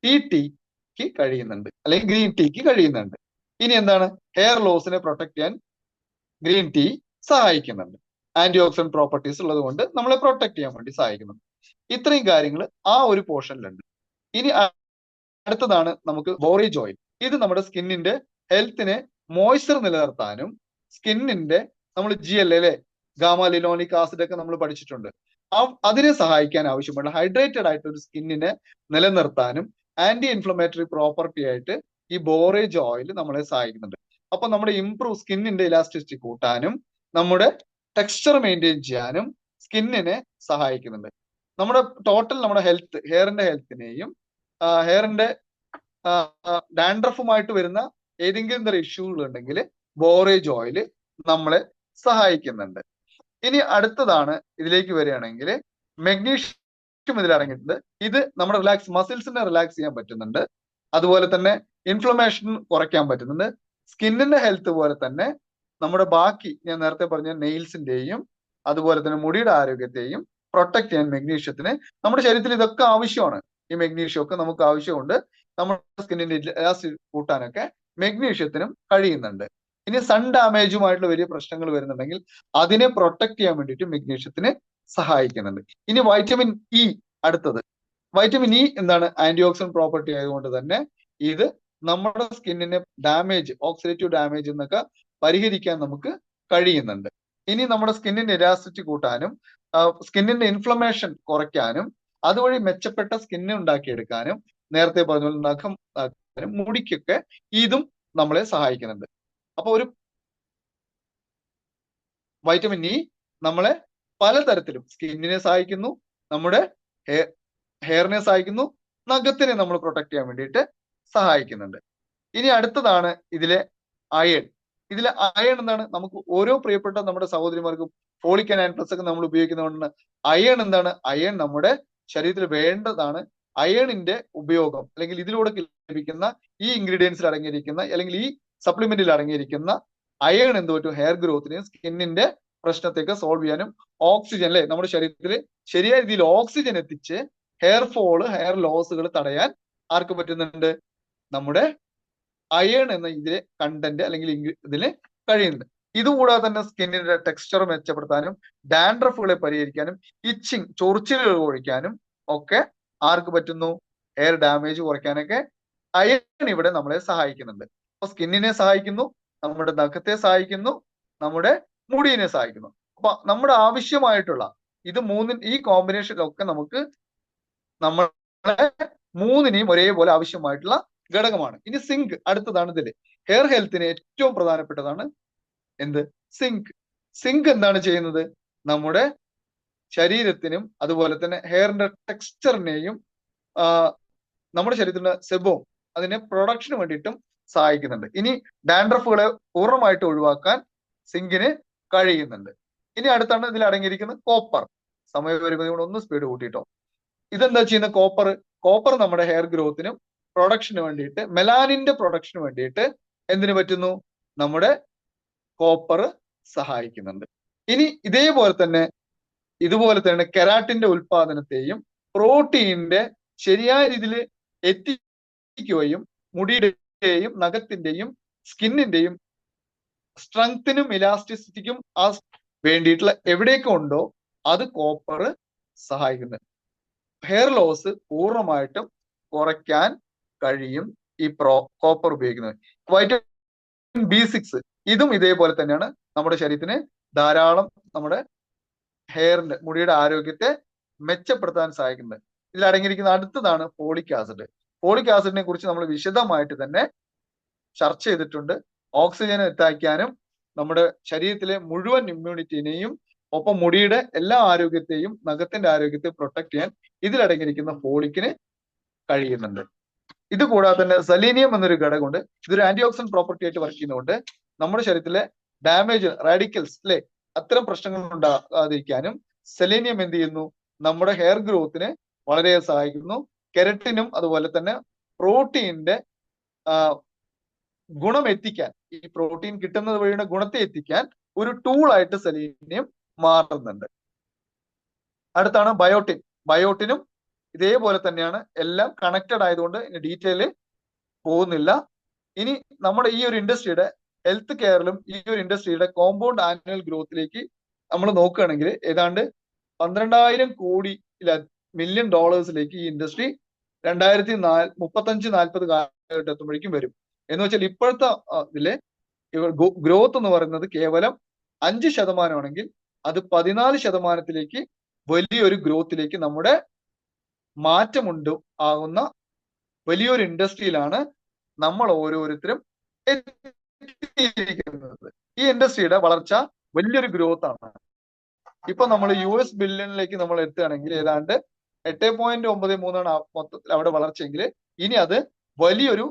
ടീക്ക് കഴിയുന്നുണ്ട്, അല്ലെങ്കിൽ ഗ്രീൻ ടീക്ക് കഴിയുന്നുണ്ട്. ഇനി എന്താണ്, ഹെയർ ലോസിനെ പ്രൊട്ടക്ട് ചെയ്യാൻ ഗ്രീൻ ടീ സഹായിക്കുന്നുണ്ട്. ആന്റി ഓക്സിഡന്റ് പ്രോപ്പർട്ടീസ് ഉള്ളത് കൊണ്ട് നമ്മളെ പ്രൊട്ടക്ട് ചെയ്യാൻ വേണ്ടി സഹായിക്കുന്നുണ്ട്. ഇത്രയും കാര്യങ്ങൾ ആ ഒരു പോർഷനിലുണ്ട്. ഇനി അടുത്തതാണ് നമുക്ക് ബോറേജ് ഓയിൽ. ഇത് നമ്മുടെ സ്കിന്നിന്റെ ഹെൽത്തിനെ മോയ്സ്ചർ നിലനിർത്താനും സ്കിന്നിന്റെ, നമ്മൾ GLA ഗാമ ലിനോളിക് ആസിഡ് ഒക്കെ നമ്മൾ പഠിച്ചിട്ടുണ്ട്, അതിനെ സഹായിക്കാൻ ആവശ്യമുള്ള ഹൈഡ്രേറ്റഡ് ആയിട്ട് ഒരു സ്കിന്നിനെ നിലനിർത്താനും ആന്റി ഇൻഫ്ലമേറ്ററി പ്രോപ്പർട്ടി ആയിട്ട് ഈ ബോറേജ് ഓയിൽ നമ്മളെ സഹായിക്കുന്നുണ്ട്. അപ്പൊ നമ്മുടെ സ്കിന്നിന്റെ ഇലാസ്റ്റിസിറ്റി കൂട്ടാനും നമ്മുടെ ടെക്സ്ചർ മെയിൻറ്റെയിൻ ചെയ്യാനും സ്കിന്നിനെ സഹായിക്കുന്നുണ്ട്. നമ്മുടെ നമ്മുടെ ഹെയറിന്റെ ഹെൽത്തിനെയും ഹെയറിന്റെ ഡാൻഡ്രഫുമായിട്ട് വരുന്ന ഏതെങ്കിലും തരം ഇഷ്യൂകൾ ഉണ്ടെങ്കിൽ ബോറേജ് ഓയിൽ നമ്മളെ സഹായിക്കുന്നുണ്ട്. ഇനി അടുത്തതാണ്, ഇതിലേക്ക് വരികയാണെങ്കിൽ മെഗ്നീഷ്യം ഇതിൽ അടങ്ങിയിട്ടുണ്ട്. ഇത് നമ്മുടെ മസിൽസിനെ റിലാക്സ് ചെയ്യാൻ പറ്റുന്നുണ്ട്. അതുപോലെ തന്നെ ഇൻഫ്ലമേഷൻ കുറയ്ക്കാൻ പറ്റുന്നുണ്ട്. സ്കിന്നിന്റെ ഹെൽത്ത് പോലെ തന്നെ നമ്മുടെ ബാക്കി ഞാൻ നേരത്തെ പറഞ്ഞ നെയിൽസിന്റെയും അതുപോലെ തന്നെ മുടിയുടെ ആരോഗ്യത്തെയും പ്രൊട്ടക്ട് ചെയ്യാൻ മെഗ്നീഷ്യത്തിന് നമ്മുടെ ശരീരത്തിൽ ഇതൊക്കെ ആവശ്യമാണ്. ഈ മെഗ്നീഷ്യം ഒക്കെ നമുക്ക് ആവശ്യമുണ്ട്. നമ്മുടെ സ്കിന്നിന്റെ ഇലാസ്റ്റിസിറ്റി കൂട്ടാനൊക്കെ മെഗ്നീഷ്യത്തിനും കഴിയുന്നുണ്ട്. ഇനി സൺ ഡാമേജുമായിട്ടുള്ള വലിയ പ്രശ്നങ്ങൾ വരുന്നുണ്ടെങ്കിൽ അതിനെ പ്രൊട്ടക്ട് ചെയ്യാൻ വേണ്ടിയിട്ട് മെഗ്നീഷ്യത്തിന് സഹായിക്കുന്നുണ്ട്. ഇനി വൈറ്റമിൻ ഇ, അടുത്തത് വൈറ്റമിൻ ഇ എന്താണ്, ആന്റി ഓക്സിഡന്റ് പ്രോപ്പർട്ടി ആയതുകൊണ്ട് തന്നെ ഇത് നമ്മുടെ സ്കിന്നിന്റെ ഡാമേജ്, ഓക്സിഡേറ്റീവ് ഡാമേജ് എന്നൊക്കെ പരിഹരിക്കാൻ നമുക്ക് കഴിയുന്നുണ്ട്. ഇനി നമ്മുടെ സ്കിന്നിന്റെ ഇലാസ്റ്റിസിറ്റി കൂട്ടാനും സ്കിന്നിന്റെ ഇൻഫ്ലമേഷൻ കുറയ്ക്കാനും അതുവഴി മെച്ചപ്പെട്ട സ്കിന്ന് ഉണ്ടാക്കിയെടുക്കാനും നേരത്തെ പറഞ്ഞ പോലെ നഖം മുടിക്കൊക്കെ ഇതും നമ്മളെ സഹായിക്കുന്നുണ്ട്. അപ്പൊ ഒരു വൈറ്റമിൻ ഇ നമ്മളെ പലതരത്തിലും സ്കിന്നിനെ സഹായിക്കുന്നു, നമ്മുടെ ഹെയറിനെ സഹായിക്കുന്നു, നഖത്തിനെ നമ്മൾ പ്രൊട്ടക്ട് ചെയ്യാൻ വേണ്ടിയിട്ട് സഹായിക്കുന്നുണ്ട്. ഇനി അടുത്തതാണ് ഇതിലെ അയൺ. ഇതിലെ അയൺ എന്താണ്, നമുക്ക് ഓരോ പ്രിയപ്പെട്ട നമ്മുടെ സഹോദരിമാർക്കും ഫോളിക് ആൻഡ് പ്ലസ് ഒക്കെ നമ്മൾ ഉപയോഗിക്കുന്നതുകൊണ്ട് അയൺ എന്താണ്, അയൺ നമ്മുടെ ശരീരത്തിൽ വേണ്ടതാണ്. അയണിന്റെ ഉപയോഗം അല്ലെങ്കിൽ ഇതിലൂടെ ലഭിക്കുന്ന ഈ ഇൻഗ്രീഡിയൻസിൽ അടങ്ങിയിരിക്കുന്ന അല്ലെങ്കിൽ ഈ സപ്ലിമെന്റിൽ അടങ്ങിയിരിക്കുന്ന അയൺ എന്ത് പറ്റും, ഹെയർ ഗ്രോത്തിനെയും സ്കിന്നിന്റെ പ്രശ്നത്തെയൊക്കെ സോൾവ് ചെയ്യാനും ഓക്സിജൻ അല്ലെ നമ്മുടെ ശരീരത്തിൽ ശരിയായ രീതിയിൽ ഓക്സിജൻ എത്തിച്ച് ഹെയർ ലോസുകൾ തടയാൻ ആർക്ക് പറ്റുന്നുണ്ട്, നമ്മുടെ അയൺ എന്ന ഇതിലെ കണ്ടന്റ് അല്ലെങ്കിൽ ഇതിന് കഴിയുന്നുണ്ട്. ഇതുകൂടാതെ തന്നെ സ്കിന്നിന്റെ ടെക്സ്ചർ മെച്ചപ്പെടുത്താനും ഡാൻഡ്രഫുകളെ പരിഹരിക്കാനും ഇച്ചിങ്, ചൊറിച്ചിലുകൾ ഒഴിക്കാനും ഒക്കെ ആർക്ക് പറ്റുന്നു, ഹെയർ ഡാമേജ് കുറയ്ക്കാനൊക്കെ അയൺ ഇവിടെ നമ്മളെ സഹായിക്കുന്നുണ്ട്. അപ്പൊ സ്കിന്നിനെ സഹായിക്കുന്നു, നമ്മുടെ നഖത്തെ സഹായിക്കുന്നു, നമ്മുടെ മുടിയെ സഹായിക്കുന്നു. അപ്പൊ നമ്മുടെ ആവശ്യമായിട്ടുള്ള ഈ കോമ്പിനേഷനിലൊക്കെ നമുക്ക് നമ്മളെ മൂന്നിനെയും ഒരേപോലെ ആവശ്യമായിട്ടുള്ള ഘടകമാണ്. ഇനി സിങ്ക് അടുത്തതാണ്. ഇതില് ഹെയർ ഹെൽത്തിന് ഏറ്റവും പ്രധാനപ്പെട്ടതാണ് എന്ത്, സിങ്ക് എന്താണ് ചെയ്യുന്നത്, നമ്മുടെ ശരീരത്തിനും അതുപോലെ തന്നെ ഹെയറിന്റെ ടെക്സ്ചറിനെയും നമ്മുടെ ശരീരത്തിന്റെ സെബവും അതിനെ പ്രൊഡക്ഷന് വേണ്ടിയിട്ടും സഹായിക്കുന്നുണ്ട്. ഇനി ഡാൻഡ്രഫുകളെ പൂർണ്ണമായിട്ട് ഒഴിവാക്കാൻ സിങ്കിന് കഴിയുന്നുണ്ട്. ഇനി അടുത്താണ് ഇതിൽ അടങ്ങിയിരിക്കുന്നത് കോപ്പർ. സമയപരിമിതി കൊണ്ട് ഒന്ന് സ്പീഡ് കൂട്ടിയിട്ടോ. ഇതെന്താ ചെയ്യുന്ന, കോപ്പർ നമ്മുടെ ഹെയർ ഗ്രോത്തിനും പ്രൊഡക്ഷന് വേണ്ടിയിട്ട്, മെലാനിന്റെ പ്രൊഡക്ഷന് വേണ്ടിയിട്ട് എന്തിനു പറ്റുന്നു, നമ്മുടെ കോപ്പർ സഹായിക്കുന്നുണ്ട്. ഇനി ഇതുപോലെ തന്നെ കെരാട്ടിന്റെ ഉൽപാദനത്തെയും പ്രോട്ടീനിന്റെ ശരിയായ രീതിയിൽ എത്തിക്കുകയും മുടിയുടെയും നഖത്തിന്റെയും സ്കിന്നിന്റെയും സ്ട്രെങ്ത്തിനും ഇലാസ്റ്റിസിറ്റിക്കും വേണ്ടിയിട്ടുള്ള എവിടെയൊക്കെ ഉണ്ടോ അത് കോപ്പർ സഹായിക്കുന്നുണ്ട്. ഹെയർ ലോസ് പൂർണ്ണമായിട്ടും കുറയ്ക്കാൻ കഴിയും ഈ കോപ്പർ ഉപയോഗിക്കുന്നത്. വൈറ്റമിൻ B6 ഇതും ഇതേപോലെ തന്നെയാണ് നമ്മുടെ ശരീരത്തിന് ധാരാളം നമ്മുടെ മുടിയുടെ ആരോഗ്യത്തെ മെച്ചപ്പെടുത്താൻ സഹായിക്കുന്നത്. ഇതിൽ അടങ്ങിയിരിക്കുന്ന അടുത്തതാണ് ഫോളിക് ആസിഡ്. ഫോളിക് ആസിഡിനെ കുറിച്ച് നമ്മൾ വിശദമായിട്ട് തന്നെ ചർച്ച ചെയ്തിട്ടുണ്ട്. ഓക്സിജൻ എത്തിക്കാനും നമ്മുടെ ശരീരത്തിലെ മുഴുവൻ ഇമ്മ്യൂണിറ്റിനെയും ഒപ്പം മുടിയുടെ എല്ലാ ആരോഗ്യത്തെയും നഖത്തിന്റെ ആരോഗ്യത്തെ പ്രൊട്ടക്ട് ചെയ്യാൻ ഇതിലടങ്ങിയിരിക്കുന്ന ഫോളിക്കിന് കഴിയുന്നുണ്ട്. ഇത് കൂടാതെ തന്നെ സെലീനിയം എന്നൊരു ഘടകമുണ്ട്. ഇതൊരു ആന്റി ഓക്സിഡന്റ് പ്രോപ്പർട്ടി ആയിട്ട് വർക്ക് ചെയ്യുന്നതുകൊണ്ട് നമ്മുടെ ശരീരത്തിലെ ഡാമേജ് റാഡിക്കൽസ് അല്ലെ അത്തരം പ്രശ്നങ്ങൾ ഉണ്ടാകാതിരിക്കാനും സെലീനിയം എന്ത് ചെയ്യുന്നു, നമ്മുടെ ഹെയർ ഗ്രോത്തിന് വളരെ സഹായിക്കുന്നു. കെരട്ടിനും അതുപോലെ തന്നെ പ്രോട്ടീന്റെ ഗുണം എത്തിക്കാൻ, ഈ പ്രോട്ടീൻ കിട്ടുന്നത് വഴിയുടെ ഗുണത്തെ എത്തിക്കാൻ ഒരു ടൂൾ ആയിട്ട് സെലീനിയം മാറുന്നുണ്ട്. അടുത്താണ് ബയോട്ടിൻ. ബയോട്ടിനും ഇതേപോലെ തന്നെയാണ്, എല്ലാം കണക്റ്റഡ് ആയതുകൊണ്ട് ഡീറ്റെയിൽ പോകുന്നില്ല. ഇനി നമ്മുടെ ഈ ഒരു ഇൻഡസ്ട്രിയുടെ ഹെൽത്ത് കെയറിലും ഈ ഒരു ഇൻഡസ്ട്രിയുടെ കോമ്പൗണ്ട് ആനുവൽ ഗ്രോത്തിലേക്ക് നമ്മൾ നോക്കുകയാണെങ്കിൽ ഏതാണ്ട് 12,000 കോടി മില്യൺ ഡോളേഴ്സിലേക്ക് ഈ ഇൻഡസ്ട്രി 2035-40 കാലഘട്ടത്തുമ്പോഴേക്കും വരും. എന്ന് വെച്ചാൽ ഇപ്പോഴത്തെ ഇതിലെ ഗ്രോത്ത് എന്ന് പറയുന്നത് കേവലം 5% അത് 14% വലിയൊരു ഗ്രോത്തിലേക്ക് നമ്മുടെ മാറ്റമുണ്ട് ആകുന്ന വലിയൊരു ഇൻഡസ്ട്രിയിലാണ് നമ്മൾ ഓരോരുത്തരും എത്തിയിരിക്കുന്നത്. ഈ ഇൻഡസ്ട്രിയുടെ വളർച്ച വലിയൊരു ഗ്രോത്ത് ആണ്. ഇപ്പൊ നമ്മൾ US ബില്യണിലേക്ക് നമ്മൾ എത്തുകയാണെങ്കിൽ ഏതാണ്ട് 8.93 മൊത്തത്തിൽ അവിടെ വളർച്ചയെങ്കിൽ ഇനി അത് വലിയൊരു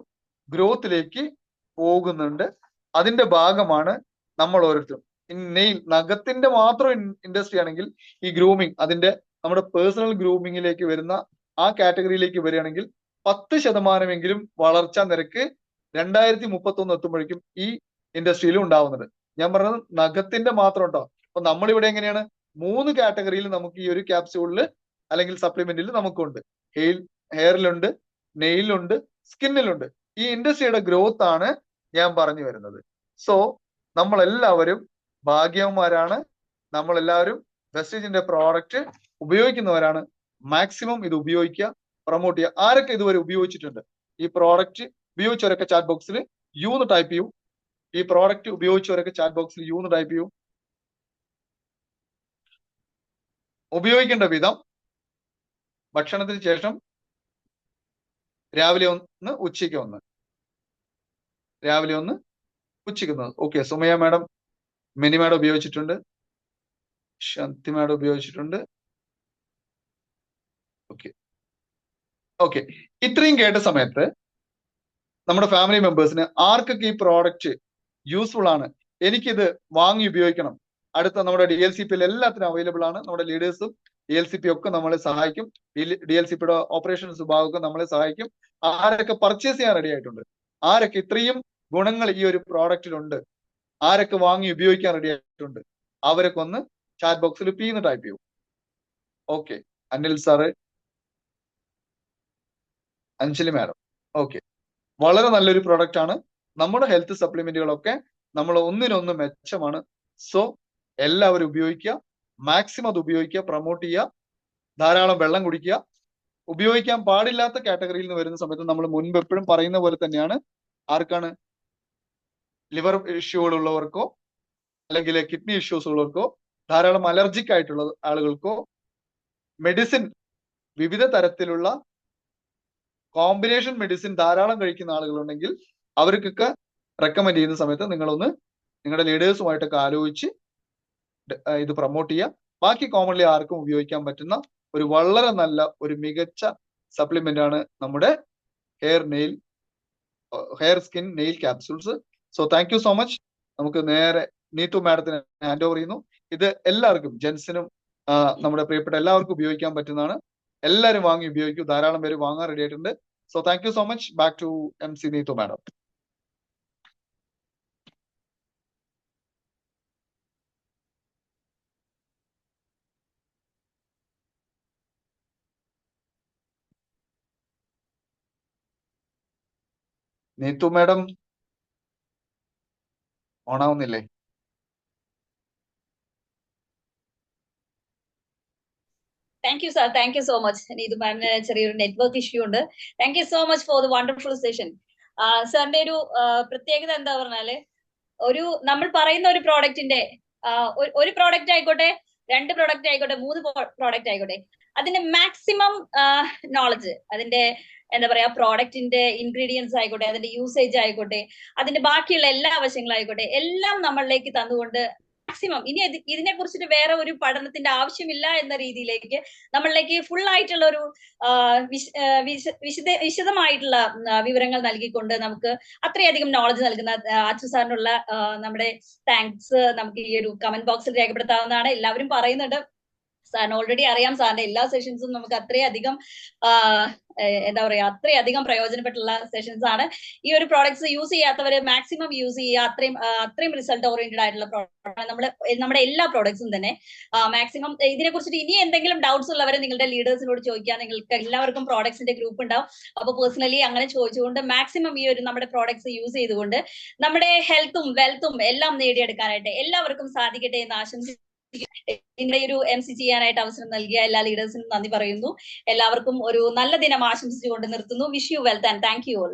ഗ്രോത്തിലേക്ക് പോകുന്നുണ്ട്. അതിന്റെ ഭാഗമാണ് നമ്മൾ ഓരോരുത്തരും. നെയിൽ നഖത്തിന്റെ മാത്രം ഇൻഡസ്ട്രി ആണെങ്കിൽ ഈ ഗ്രൂമിങ്, അതിന്റെ നമ്മുടെ പേഴ്സണൽ ഗ്രൂമിങ്ങിലേക്ക് വരുന്ന ആ കാറ്റഗറിയിലേക്ക് വരികയാണെങ്കിൽ 10% വളർച്ചാ നിരക്ക് 2031 എത്തുമ്പോഴേക്കും ഈ ഇൻഡസ്ട്രിയിൽ ഉണ്ടാവുന്നത്. ഞാൻ പറഞ്ഞത് നഖത്തിന്റെ മാത്രം കേട്ടോ. അപ്പൊ നമ്മളിവിടെ എങ്ങനെയാണ് 3 കാറ്റഗറിയിൽ നമുക്ക് ഈ ഒരു ക്യാപ്സ്യൂളിൽ അല്ലെങ്കിൽ സപ്ലിമെന്റിൽ നമുക്കുണ്ട്. ഹെയറിലുണ്ട്, നെയിലുണ്ട്, സ്കിന്നിലുണ്ട്. ഈ ഇൻഡസ്ട്രിയുടെ ഗ്രോത്ത് ആണ് ഞാൻ പറഞ്ഞു വരുന്നത്. സോ നമ്മളെല്ലാവരും ഭാഗ്യവന്മാരാണ്. നമ്മളെല്ലാവരും വെസ്റ്റേജിന്റെ പ്രോഡക്റ്റ് ഉപയോഗിക്കുന്നവരാണ്. മാക്സിമം ഇത് ഉപയോഗിക്കുക, പ്രൊമോട്ട് ചെയ്യുക. ആരൊക്കെ ഇതുവരെ ഉപയോഗിച്ചിട്ടുണ്ട്? ഈ പ്രോഡക്റ്റ് ഉപയോഗിച്ചവരൊക്കെ ചാറ്റ് ബോക്സിൽ യു എന്ന് ടൈപ്പ് ചെയ്യൂ. ഈ പ്രോഡക്റ്റ് ഉപയോഗിച്ചവരൊക്കെ ചാറ്റ് ബോക്സിൽ യു എന്ന് ടൈപ്പ് ചെയ്യൂ. ഉപയോഗിക്കേണ്ട വിധം: ഭക്ഷണത്തിന് ശേഷം രാവിലെ 1, ഉച്ചയ്ക്ക് 1. രാവിലെ 1, ഉച്ചയ്ക്ക് 1. Okay, Sumaya madam, mini madam ഉപയോഗിച്ചിട്ടുണ്ട്, ശാന്തി മാഡം ഉപയോഗിച്ചിട്ടുണ്ട്. ഓക്കെ. ഇത്രയും കേട്ട സമയത്ത് നമ്മുടെ ഫാമിലി മെമ്പേഴ്സിന് ആർക്കൊക്കെ ഈ പ്രോഡക്റ്റ് യൂസ്ഫുൾ ആണ്, എനിക്കിത് വാങ്ങി ഉപയോഗിക്കണം, അടുത്ത നമ്മുടെ DLCP എല്ലാത്തിനും അവൈലബിൾ ആണ്. നമ്മുടെ ലീഡേഴ്സും DLCP ഒക്കെ നമ്മളെ സഹായിക്കും. DLCPയുടെ ഓപ്പറേഷൻസ് വിഭാഗമൊക്കെ നമ്മളെ സഹായിക്കും. ആരൊക്കെ പർച്ചേസ് ചെയ്യാൻ റെഡി ആയിട്ടുണ്ട്, ആരൊക്കെ ഇത്രയും ഗുണങ്ങൾ ഈ ഒരു പ്രോഡക്റ്റിലുണ്ട്, ആരൊക്കെ വാങ്ങി ഉപയോഗിക്കാൻ റെഡി ആയിട്ടുണ്ട്, അവരൊക്കെ ഒന്ന് ചാറ്റ് ബോക്സിൽ P എന്ന് ടൈപ്പ് ചെയ്യൂ. Okay, Anil sir, Anjali madam. Okay, വളരെ നല്ലൊരു പ്രോഡക്റ്റ് ആണ്. നമ്മുടെ ഹെൽത്ത് സപ്ലിമെന്റുകളൊക്കെ നമ്മൾ ഒന്നിനൊന്ന് മെച്ചമാണ്. സോ എല്ലാവരും ഉപയോഗിക്കുക, മാക്സിമം അത് ഉപയോഗിക്കുക, പ്രൊമോട്ട് ചെയ്യുക, ധാരാളം വെള്ളം കുടിക്കുക. ഉപയോഗിക്കാൻ പാടില്ലാത്ത കാറ്റഗറിയിൽ നിന്ന് വരുന്ന സമയത്ത് നമ്മൾ മുൻപ് എപ്പോഴും പറയുന്ന പോലെ തന്നെയാണ്, ആർക്കാണ്? ലിവർ ഇഷ്യൂകളുള്ളവർക്കോ അല്ലെങ്കിൽ കിഡ്നി ഇഷ്യൂസ് ഉള്ളവർക്കോ ധാരാളം അലർജിക് ആയിട്ടുള്ള ആളുകൾക്കോ മെഡിസിൻ, വിവിധ തരത്തിലുള്ള കോമ്പിനേഷൻ മെഡിസിൻ ധാരാളം കഴിക്കുന്ന ആളുകളുണ്ടെങ്കിൽ അവർക്കൊക്കെ റെക്കമെൻഡ് ചെയ്യുന്ന സമയത്ത് നിങ്ങളൊന്ന് നിങ്ങളുടെ ലീഡേഴ്സുമായിട്ടൊക്കെ ആലോചിച്ച് ഇത് പ്രൊമോട്ട് ചെയ്യുക. ബാക്കി കോമൺലി ആർക്കും ഉപയോഗിക്കാൻ പറ്റുന്ന ഒരു വളരെ നല്ല ഒരു മികച്ച സപ്ലിമെന്റ് ആണ് നമ്മുടെ hair skin nail capsules. So thank you so much. നമുക്ക് നേരെ നീതു മാഡത്തിന് ഹാൻഡ് ഓവർ ചെയ്യുന്നു. ഇത് എല്ലാവർക്കും, ജെൻസിനും നമ്മുടെ പ്രിയപ്പെട്ട എല്ലാവർക്കും ഉപയോഗിക്കാൻ പറ്റുന്നതാണ്. എല്ലാവരും വാങ്ങി ഉപയോഗിക്കൂ. ധാരാളം പേര് വാങ്ങാൻ റെഡി ആയിട്ടുണ്ട്. So thank you so much. Back to MC Neethu madam. Neethu madam ഓണാവുന്നില്ലേ? Thank you sir, thank you so much. Neethu മാമിന് ചെറിയൊരു നെറ്റ്വർക്ക് ഇഷ്യൂ ഉണ്ട്. Thank you so much for the wonderful session. സാറിന്റെ ഒരു പ്രത്യേകത എന്താ പറഞ്ഞാല്, നമ്മൾ പറയുന്ന ഒരു പ്രോഡക്റ്റിന്റെ ഒരു പ്രോഡക്റ്റ് ആയിക്കോട്ടെ, 2 പ്രോഡക്റ്റ് ആയിക്കോട്ടെ, 3 പ്രോഡക്റ്റ് ആയിക്കോട്ടെ, അതിന്റെ മാക്സിമം നോളജ്, അതിന്റെ എന്താ പറയാ പ്രോഡക്റ്റിന്റെ ഇൻഗ്രീഡിയൻസ് ആയിക്കോട്ടെ, അതിന്റെ യൂസേജ് ആയിക്കോട്ടെ, അതിന്റെ ബാക്കിയുള്ള എല്ലാ വശങ്ങളായിക്കോട്ടെ, എല്ലാം നമ്മളിലേക്ക് തന്നുകൊണ്ട് മാക്സിമം ഇനി ഇതിനെ കുറിച്ചിട്ട് വേറെ ഒരു പഠനത്തിന്റെ ആവശ്യമില്ല എന്ന രീതിയിലേക്ക് നമ്മളിലേക്ക് ഫുൾ ആയിട്ടുള്ള ഒരു വിശദമായിട്ടുള്ള വിവരങ്ങൾ നൽകിക്കൊണ്ട് നമുക്ക് അത്രയധികം നോളജ് നൽകുന്ന അച്ചു സാറിനുള്ള നമ്മുടെ താങ്ക്സ് നമുക്ക് ഈ ഒരു കമന്റ് ബോക്സിൽ രേഖപ്പെടുത്താവുന്നതാണ്. എല്ലാവരും പറയുന്നുണ്ട് സാറിന് ഓൾറെഡി അറിയാം, സാറിന്റെ എല്ലാ സെഷൻസും നമുക്ക് അത്രയധികം എന്താ പറയാ അത്രയധികം പ്രയോജനപ്പെട്ടുള്ള സെഷൻസ് ആണ്. ഈ ഒരു പ്രോഡക്ട്സ് യൂസ് ചെയ്യാത്തവര് മാക്സിമം യൂസ് ചെയ്യുക. അത്രയും റിസൾട്ട് ഓറിയന്റഡ് ആയിട്ടുള്ള പ്രോഡക്റ്റ് നമ്മുടെ എല്ലാ പ്രോഡക്ട്സും തന്നെ മാക്സിമം. ഇതിനെ കുറിച്ചിട്ട് ഇനി എന്തെങ്കിലും ഡൗട്ട്സ് ഉള്ളവരെ നിങ്ങളുടെ ലീഡേഴ്സിനോട് ചോദിക്കാം. നിങ്ങൾക്ക് എല്ലാവർക്കും പ്രോഡക്ട്സിന്റെ ഗ്രൂപ്പ് ഉണ്ടാവും. അപ്പൊ പേഴ്സണലി അങ്ങനെ ചോദിച്ചുകൊണ്ട് മാക്സിമം ഈ ഒരു നമ്മുടെ പ്രോഡക്ട്സ് യൂസ് ചെയ്തുകൊണ്ട് നമ്മുടെ ഹെൽത്തും വെൽത്തും എല്ലാം നേടിയെടുക്കാനായിട്ട് എല്ലാവർക്കും സാധിക്കട്ടെ എന്ന് ആശംസിക്കുന്നു. ഇതിന്റെ ഒരു MC ചെയ്യാനായിട്ട് അവസരം നൽകിയ എല്ലാ ലീഡേഴ്സിനും നന്ദി പറയുന്നു. എല്ലാവർക്കും ഒരു നല്ല ദിനം ആശംസിച്ചുകൊണ്ട് നിർത്തുന്നു. Wish you wealth and thank you all.